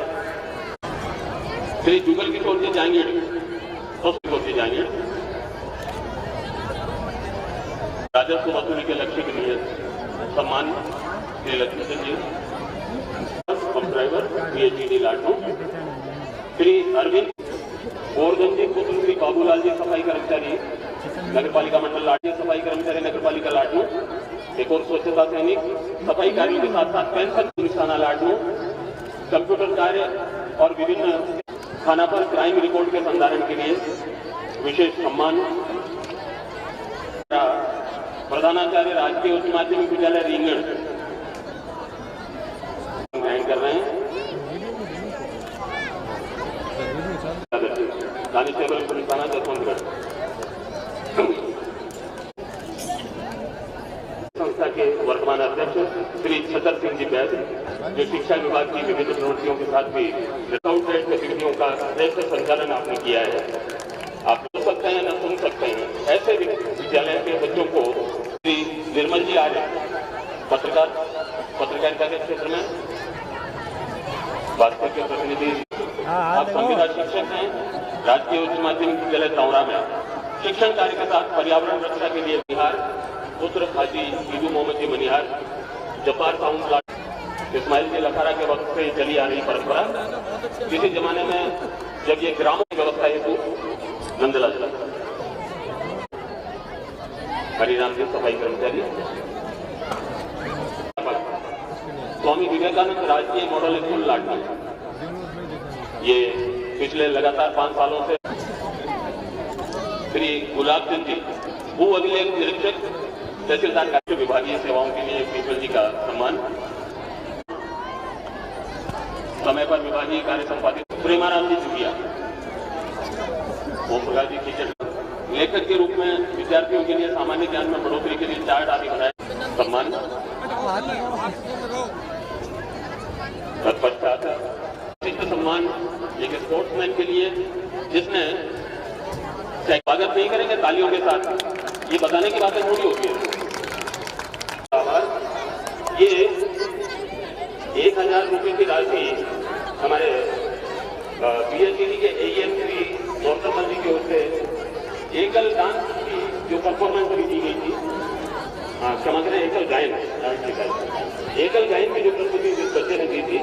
श्री जुगल किशोर जी जांगीड़, जांगीड़ राजस्व वसूली के लक्ष्य के लिए सम्मान Shri Lakshmi ji, pump driver PhD लाटू, श्री अरविंद गोवर्धन जी पुत्र श्री बाबूलाल जी सफाई कर्मचारी नगर पालिका मंडल लाटू, सफाई कर्मचारी नगर पालिका लाटू। एक और स्वच्छता सैनिक, सफाई कार्यों के साथ साथ पेंशन निशाना लाटू, कंप्यूटर कार्य और विभिन्न थाना पर क्राइम रिकॉर्ड के संधारण के लिए विशेष सम्मान। प्रधानाचार्य राजकीय उच्च माध्यमिक विद्यालय रींगण ग्रहण कर रहे हैं। कांस्टेबल पुलिस थाना जसवंतगढ़। संस्था के वर्तमान अध्यक्ष श्री छतर सिंह जी बैद, जो शिक्षा विभाग की विभिन्न प्रवृत्तियों के साथ भी आउटलेट गतिविधियों का श्रेष्ठ संचालन आपने किया है। आप सुन सकते हैं न सुन सकते हैं, ऐसे विद्यालय के बच्चों को श्री निर्मल जी आर्य पत्रकारिता के क्षेत्र में भाजपा के प्रतिनिधि, आप संविदा शिक्षक हैं, राजकीय उच्च माध्यमिक विद्यालय तौरा में शिक्षण कार्य के साथ पर्यावरण रक्षा के लिए बिहार पुत्र हाजी ईदू मोहम्मद जी मनिहार, जब्बार टाउन प्लाट, इस्माइल जी लखारा के वक्त से चली आ रही परंपरा। किसी जमाने में जब ये ग्रामों की व्यवस्था हेतु नंदला जिला, हरिराम जी सफाई कर्मचारी, स्वामी विवेकानंद राजकीय मॉडल स्कूल लाटना, ये पिछले लगातार 5 सालों से श्री गुलाब चंद जी भू अभिलेख निरीक्षक तहसीलदार कार्य विभागीय सेवाओं के लिए पीपल जी का सम्मान। समय पर विभागीय कार्य संपादित प्रेमाराम जी जुगिया, ओम प्रकाश जी कीचड़, लेखक के रूप में विद्यार्थियों के लिए सामान्य ज्ञान में बढ़ोतरी के लिए चार्ट आदि बनाए सम्मान। तत्पश्चात सम्मान एक स्पोर्ट्समैन के लिए जिसने स्वागत नहीं करेंगे तालियों के साथ, ये बताने की बातें थोड़ी होती है। ये 1000 रुपये की राशि हमारे PHD के AEM श्री गौतम जी की ओर से एकल डांस की जो परफॉर्मेंस अभी दी गई थी, क्षमा करें, एकल गायन, एकल गायन की जो प्रस्तुति जिस बच्चे ने दी थी,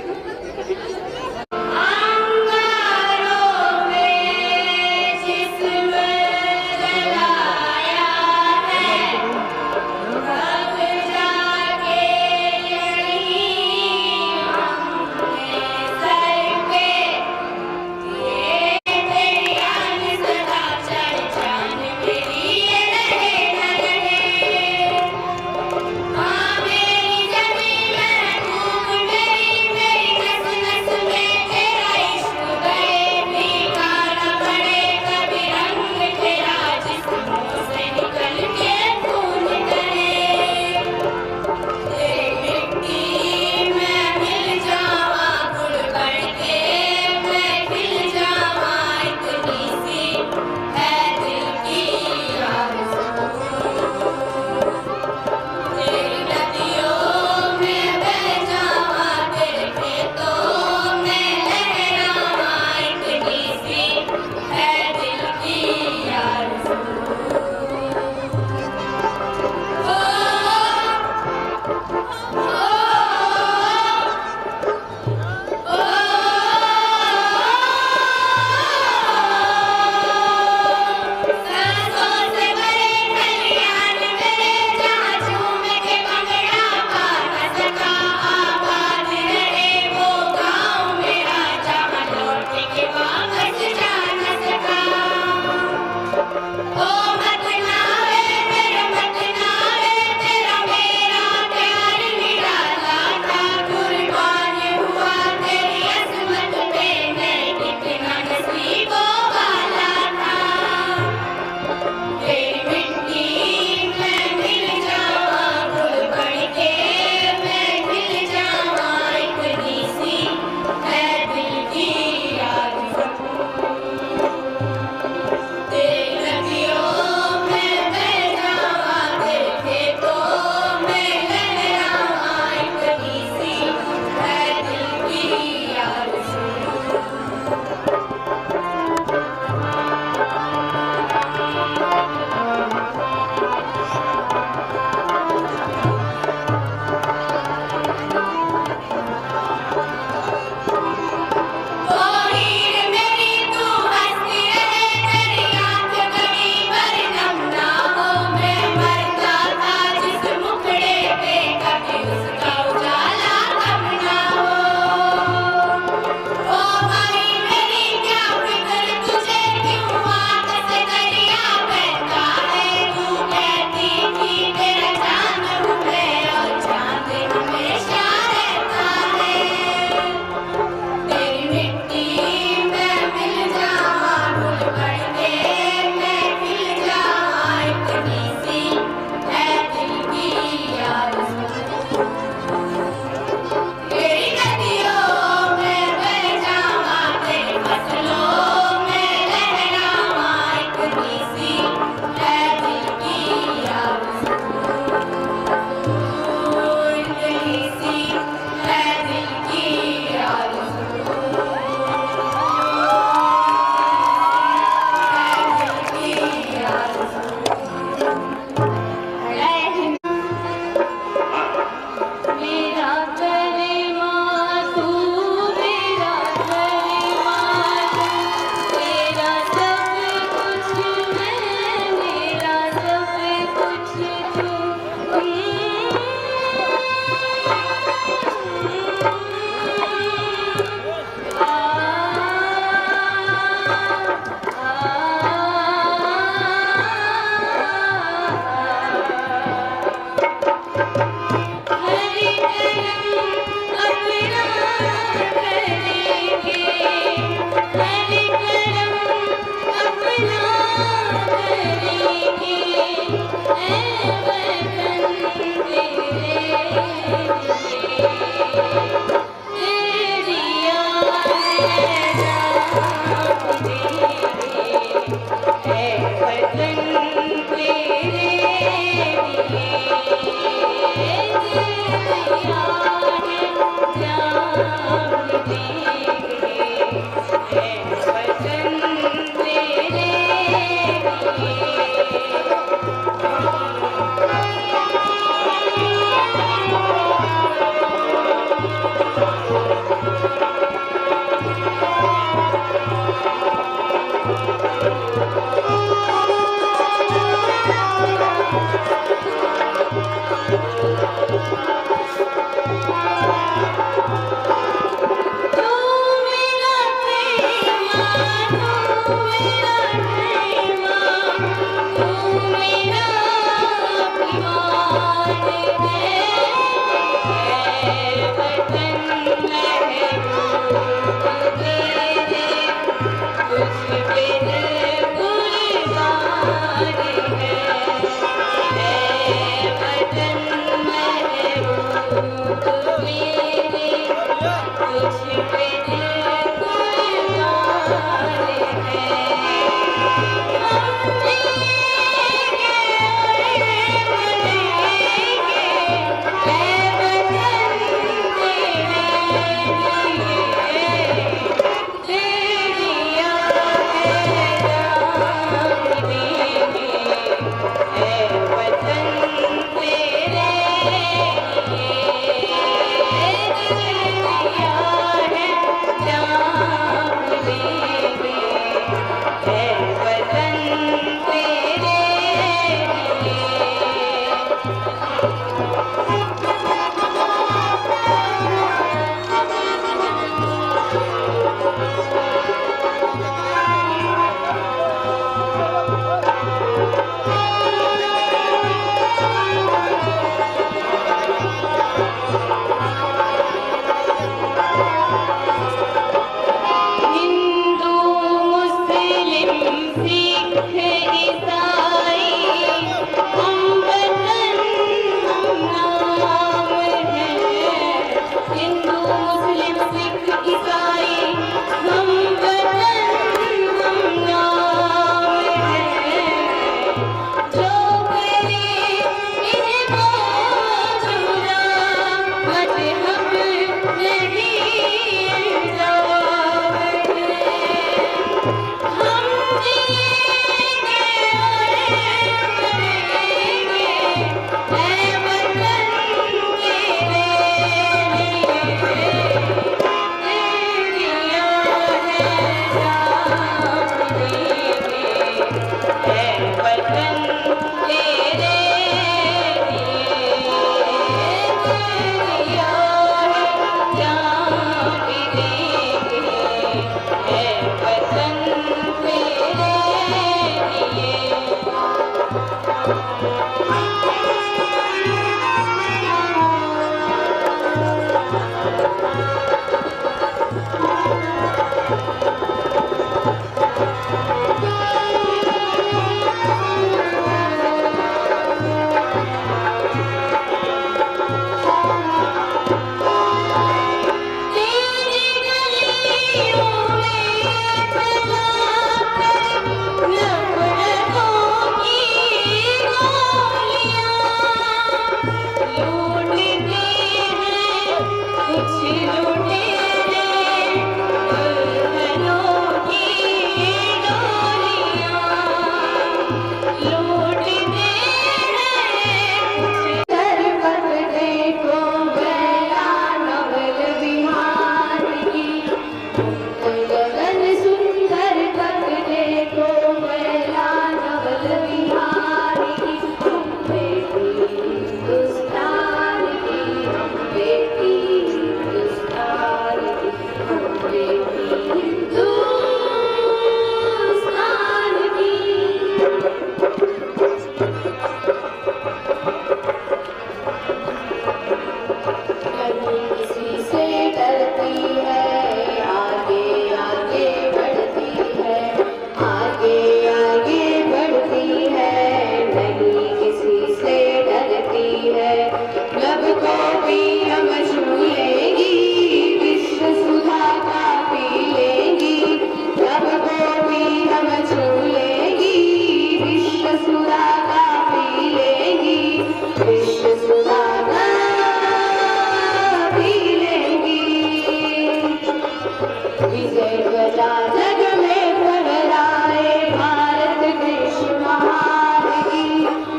विजय ध्वजा जग में फहराए भारत देश महान की,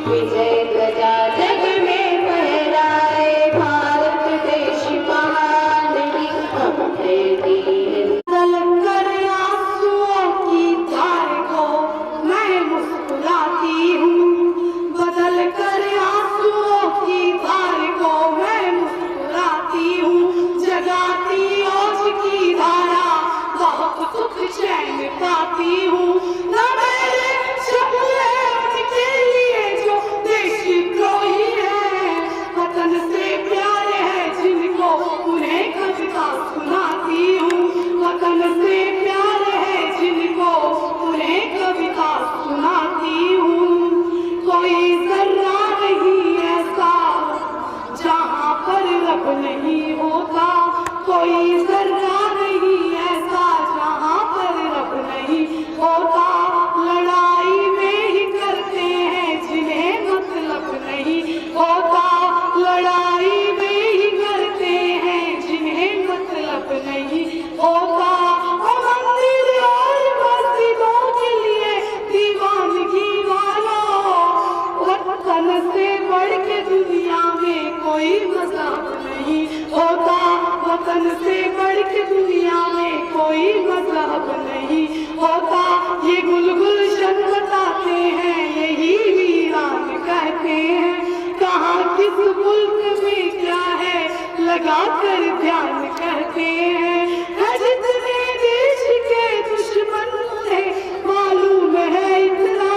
विजय ध्वजा जग में फहराए भारत देश महान की। हमने बदल कर आंसुओं की धार को मैं मुस्कुराती हूँ, बदल कर आंसुओं की धार को मैं मुस्कुराती हूँ, जगाती ओज की धारा बहुत सुख चैन पाती हूँ। न मेरे शब्द उनके लिए जो देशद्रोही है, वतन से प्यार है जिनको उन्हें कविता सुनाती हूँ, वतन से प्यार है जिनको उन्हें कविता सुनाती हूँ। कोई जर्रा नहीं ऐसा जहाँ पर रब नहीं होता, कोई जर्रा नहीं ऐसा जहाँ पर रब नहीं होता। लड़ाई में ही करते हैं जिन्हें मतलब नहीं होता, लड़ाई में ही करते हैं जिन्हें मतलब नहीं होता। और मंदिर और मस्जिदों के लिए दीवानगी वालों, वतन से बढ़ के दुनिया में कोई मजाक नहीं होता, वतन से बढ़ के दुनिया में कोई मजाक नहीं होता। ये गुलगुलशन बताते हैं, यही वीरान कहते हैं, कहाँ किस मुल्क में क्या है लगा कर ध्यान कहते हैं। जितने देश के दुश्मन उन्हें मालूम है इतना,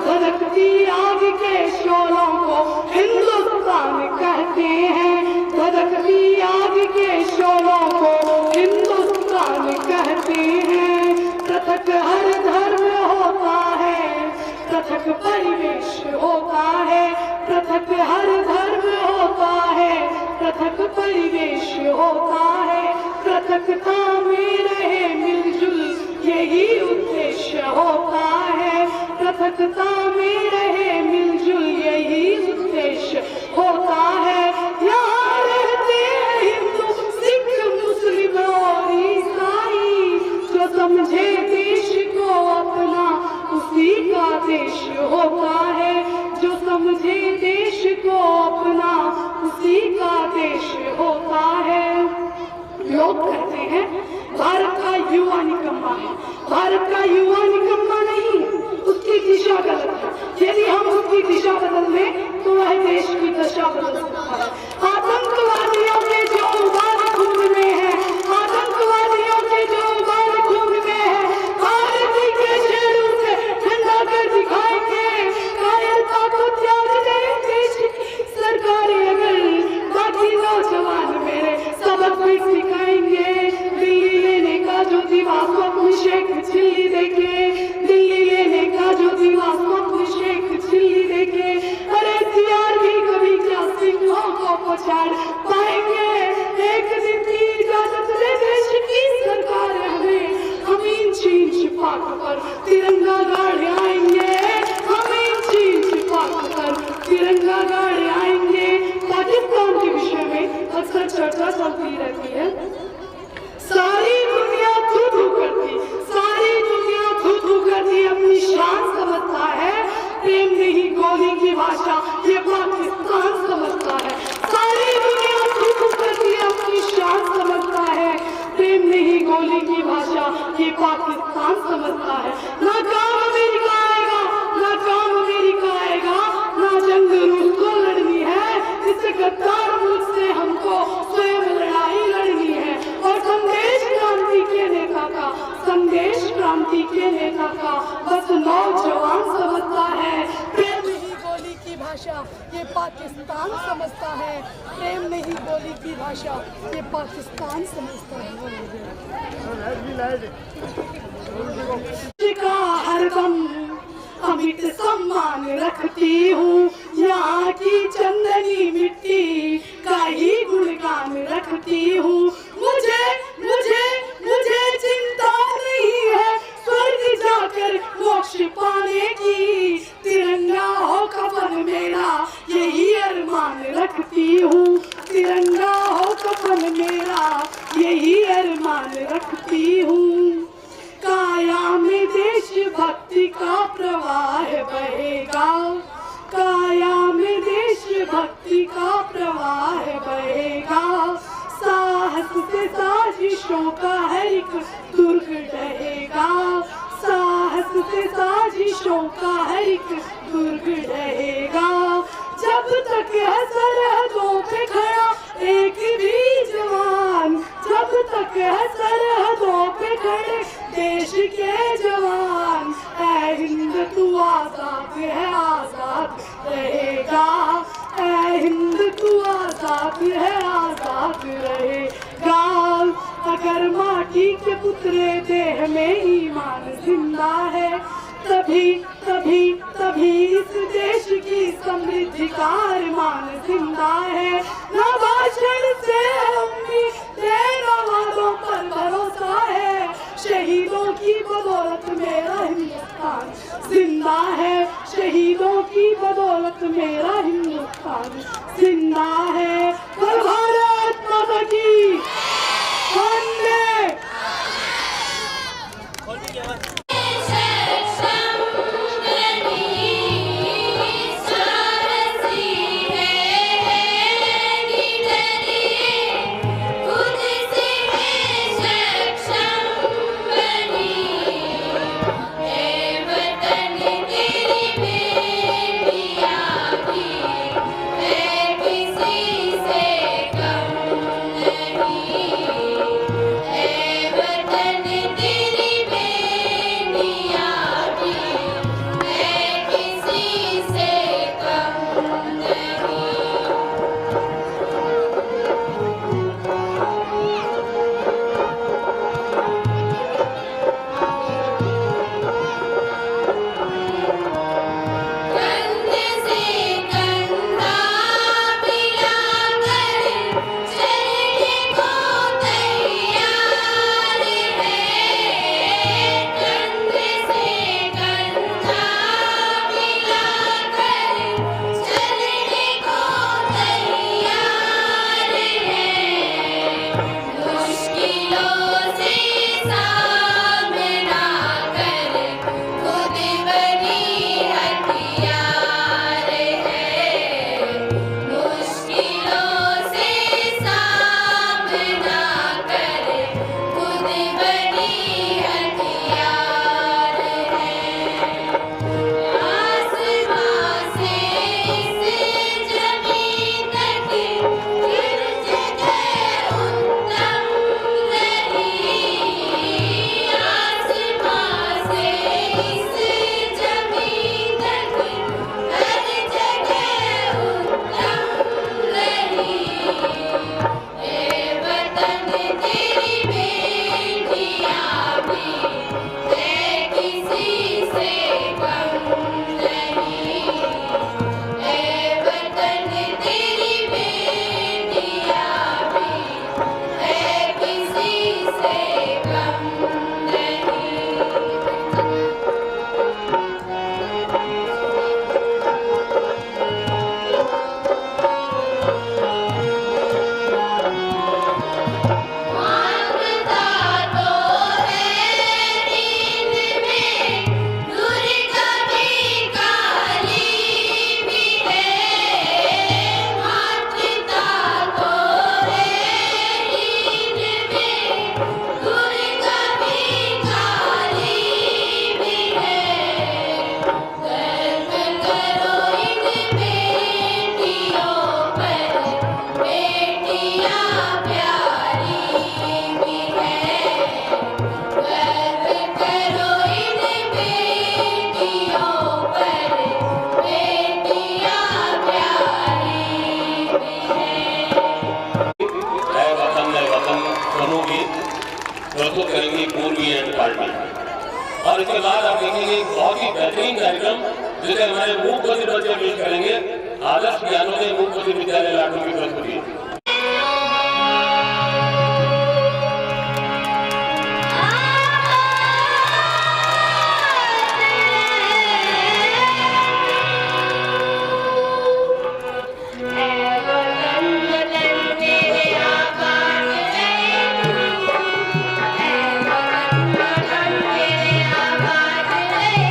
धधकती आग के शोलों को हिंदुस्तान कहते हैं, धधकती आग के शोलों को हिंदुस्तान कहते हैं। पृथक हर धर्म होता है, पृथक परिवेश होता है, पृथक हर धर्म होता है, पृथक परिवेश होता है। पृथकता में रहे मिलजुल यही उद्देश्य होता है, पृथकता में रहे मिलजुल यही उद्देश्य होता है। यहाँ रहते हैं हिंदू सिख मुस्लिम और ईसाई, जो समझे देश को अपना उसी का देश होता है, जो समझे देश को अपना उसी का देश होता है। लोग कहते हैं भारत का युवा निकम्मा है, भारत का युवा निकम्मा नहीं, उसकी दिशा गलत है। यदि हम उसकी दिशा बदल दें तो वह देश की दशा बदल सकता है। आतंकवादियों के जो उबाल खून में है, आतंकवादियों के जो उबाल खून में है, भारत के शेरों से ठंडा कर दिखाएंगे। कायरता को त्याग दें देश की सरकारें अगर, बाकी नौजवान मेरे सबक भी सिखाएंगे। दिल्ली लेने का जो दिमाग को शेख चिल्ली देखे, दिल्ली लेने का जो दिमाग को शेख चिल्ली देखे, अरे सियार भी कभी क्या सिंहों को पछाड़ पाएंगे। एक दिन की इजाजत दे देश की सरकार हमें, हम इंच इंच पाक पर तिरंगा गाड़े आएंगे, हम इंच इंच पाक पर तिरंगा गाड़े आएंगे। पाकिस्तान के विषय में अक्सर चर्चा चलती रहती है, सारी दुनिया थू करती, सारी दुनिया थू करती अपनी शान समझता है, प्रेम नहीं गोली की भाषा ये पाकिस्तान समझता है। सारी दुनिया थू करती अपनी शान समझता है, प्रेम नहीं गोली की भाषा ये पाकिस्तान समझता है। ना काम अमेरिका आएगा, ना काम अमेरिका आएगा, ना जंग रूस को लड़नी है, इस गद्दार मुल्क से हमको स्वयं लड़ाई लड़नी है। और संदेश क्रांति के नेता का, संदेश क्रांति के नेता का बस नौजवान समझता है, प्रेम नहीं गोली की भाषा ये पाकिस्तान समझता है, प्रेम नहीं गोली की भाषा ये पाकिस्तान समझता है। का हरदम अमित सम्मान रखती हूँ, यहाँ की चंदनी मिट्टी का ही गुणगान रखती हूँ। मुझे मुझे मुझे चिंता नहीं है स्वर्ग जाकर मोक्ष पाने की, तिरंगा हो कफन मेरा यही अरमान रखती हूँ, तिरंगा हो कफन मेरा यही अरमान रखती हूँ। भक्ति का प्रवाह बहेगा, काया में देश भक्ति का प्रवाह बहेगा। साहस से साजिशों का हर एक दुर्ग ढहेगा, साहस से साजिशों का हर एक दुर्ग ढहेगा। जब तक है सरहदों पे खड़ा एक भी जवान, जब तक है सरहदों पे खड़े देश के जवान, ऐ हिंद तू आजाद है आजाद रहेगा, ऐ हिंद तू आजाद है आजाद रहेगा। अगर माटी के पुतले देह में ईमान जिंदा है, तभी तभी तभी इस देश की समृद्धि का अरमान जिंदा है। न भाषण से उम्मीद न वादों पर भरोसा है, शहीदों की बदौलत मेरा हिंदुस्तान जिंदा है, शहीदों की बदौलत मेरा हिंदुस्तान जिंदा है। भारत माता की वंदे। प्रस्तुत करेंगी पूर्वी एंड पार्टी। और इसके बाद आप देखेंगे एक बहुत ही बेहतरीन कार्यक्रम जिसे हमारे मूकबधिर बच्चे पेश करेंगे। आदर्श ज्ञानोदय मूकबधिर विद्यालय लाटू की प्रस्तुति। Hey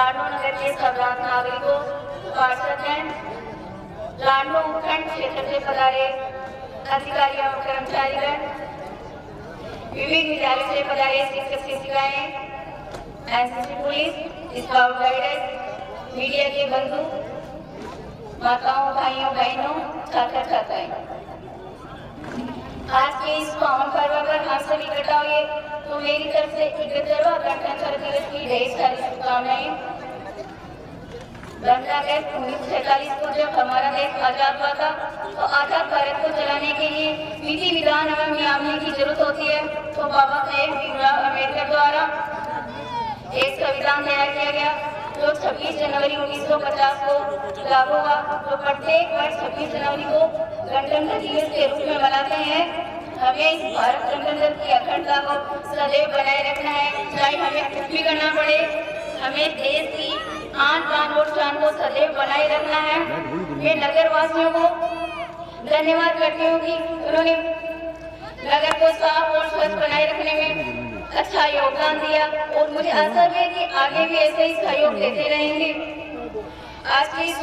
लाडो नगर के सर्वनाथ नागरिकों, पार्षदगण, लाडो उपखंड क्षेत्र से पधारे अधिकारी और कर्मचारीगण, विभिन्न विद्यालय से पधारे शिक्षक शिक्षिकाएं, NCC police, scout guiders, media के बंधु, माताओं भाइयों बहनों, छात्र छात्राएं, आज के इस पावन पर्व पर हम सब इकट्ठा हुए तो मेरी तरफ से 71वां गणतंत्र दिवस की ढेर सारी शुभकामनाएं। 15 अगस्त 1947 को जब हमारा देश आजाद हुआ था तो आजाद भारत को चलाने के लिए विधि विधान एवं नियमावली की जरूरत होती है। तो बाबा साहेब भीमराव अम्बेडकर द्वारा एक संविधान तैयार किया गया जो 26 जनवरी 1950 को लागू हुआ। तो प्रत्येक वर्ष 26 जनवरी को गणतंत्र दिवस के रूप में मनाते हैं। हमें इस भारत गणतंत्र की अखंडता को सदैव बनाए रखना है, चाहे हमें कुछ भी करना पड़े। हमें देश की आन बान और शान को सदैव बनाए रखना है। मैं नगर वासियों को धन्यवाद करती हूँ कि उन्होंने नगर को साफ और स्वच्छ बनाए रखने में अच्छा योगदान दिया और मुझे आशा है कि आगे भी ऐसे ही सहयोग देते रहेंगे। आज के इस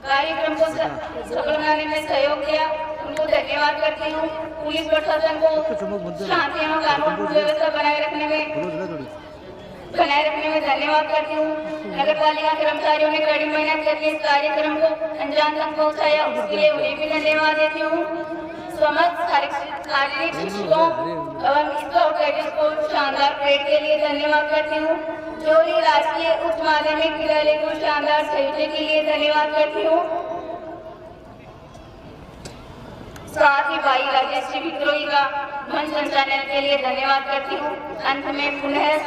कार्यक्रम को सफल बनाने में सहयोग दिया, उनको धन्यवाद करती हूँ। पुलिस प्रशासन को शांति एवं कानून व्यवस्था बनाए रखने में धन्यवाद करती हूँ। नगर पालिका कर्मचारियों ने कड़ी मेहनत करके इस कार्यक्रम को अंजाम तक पहुँचाया, उसके लिए उन्हें भी धन्यवाद देती हूँ। समस्त शारीरिक शिक्षकों एवं स्काउट गाइडर्स को शानदार परेड के लिए धन्यवाद करती हूँ। जोरी राजकीय उच्च माध्यमिक विद्यालय को शानदार सहयोग के लिए धन्यवाद करती हूँ। साथ ही भाई राजेश्री विद्रोही का मन संचालन के लिए धन्यवाद करती हूँ। अंत में पुनः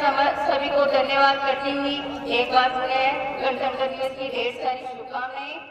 सभी को धन्यवाद करती हुई एक बार पुनः गणतंत्र दिवस की ढेर सारी शुभकामनाएं।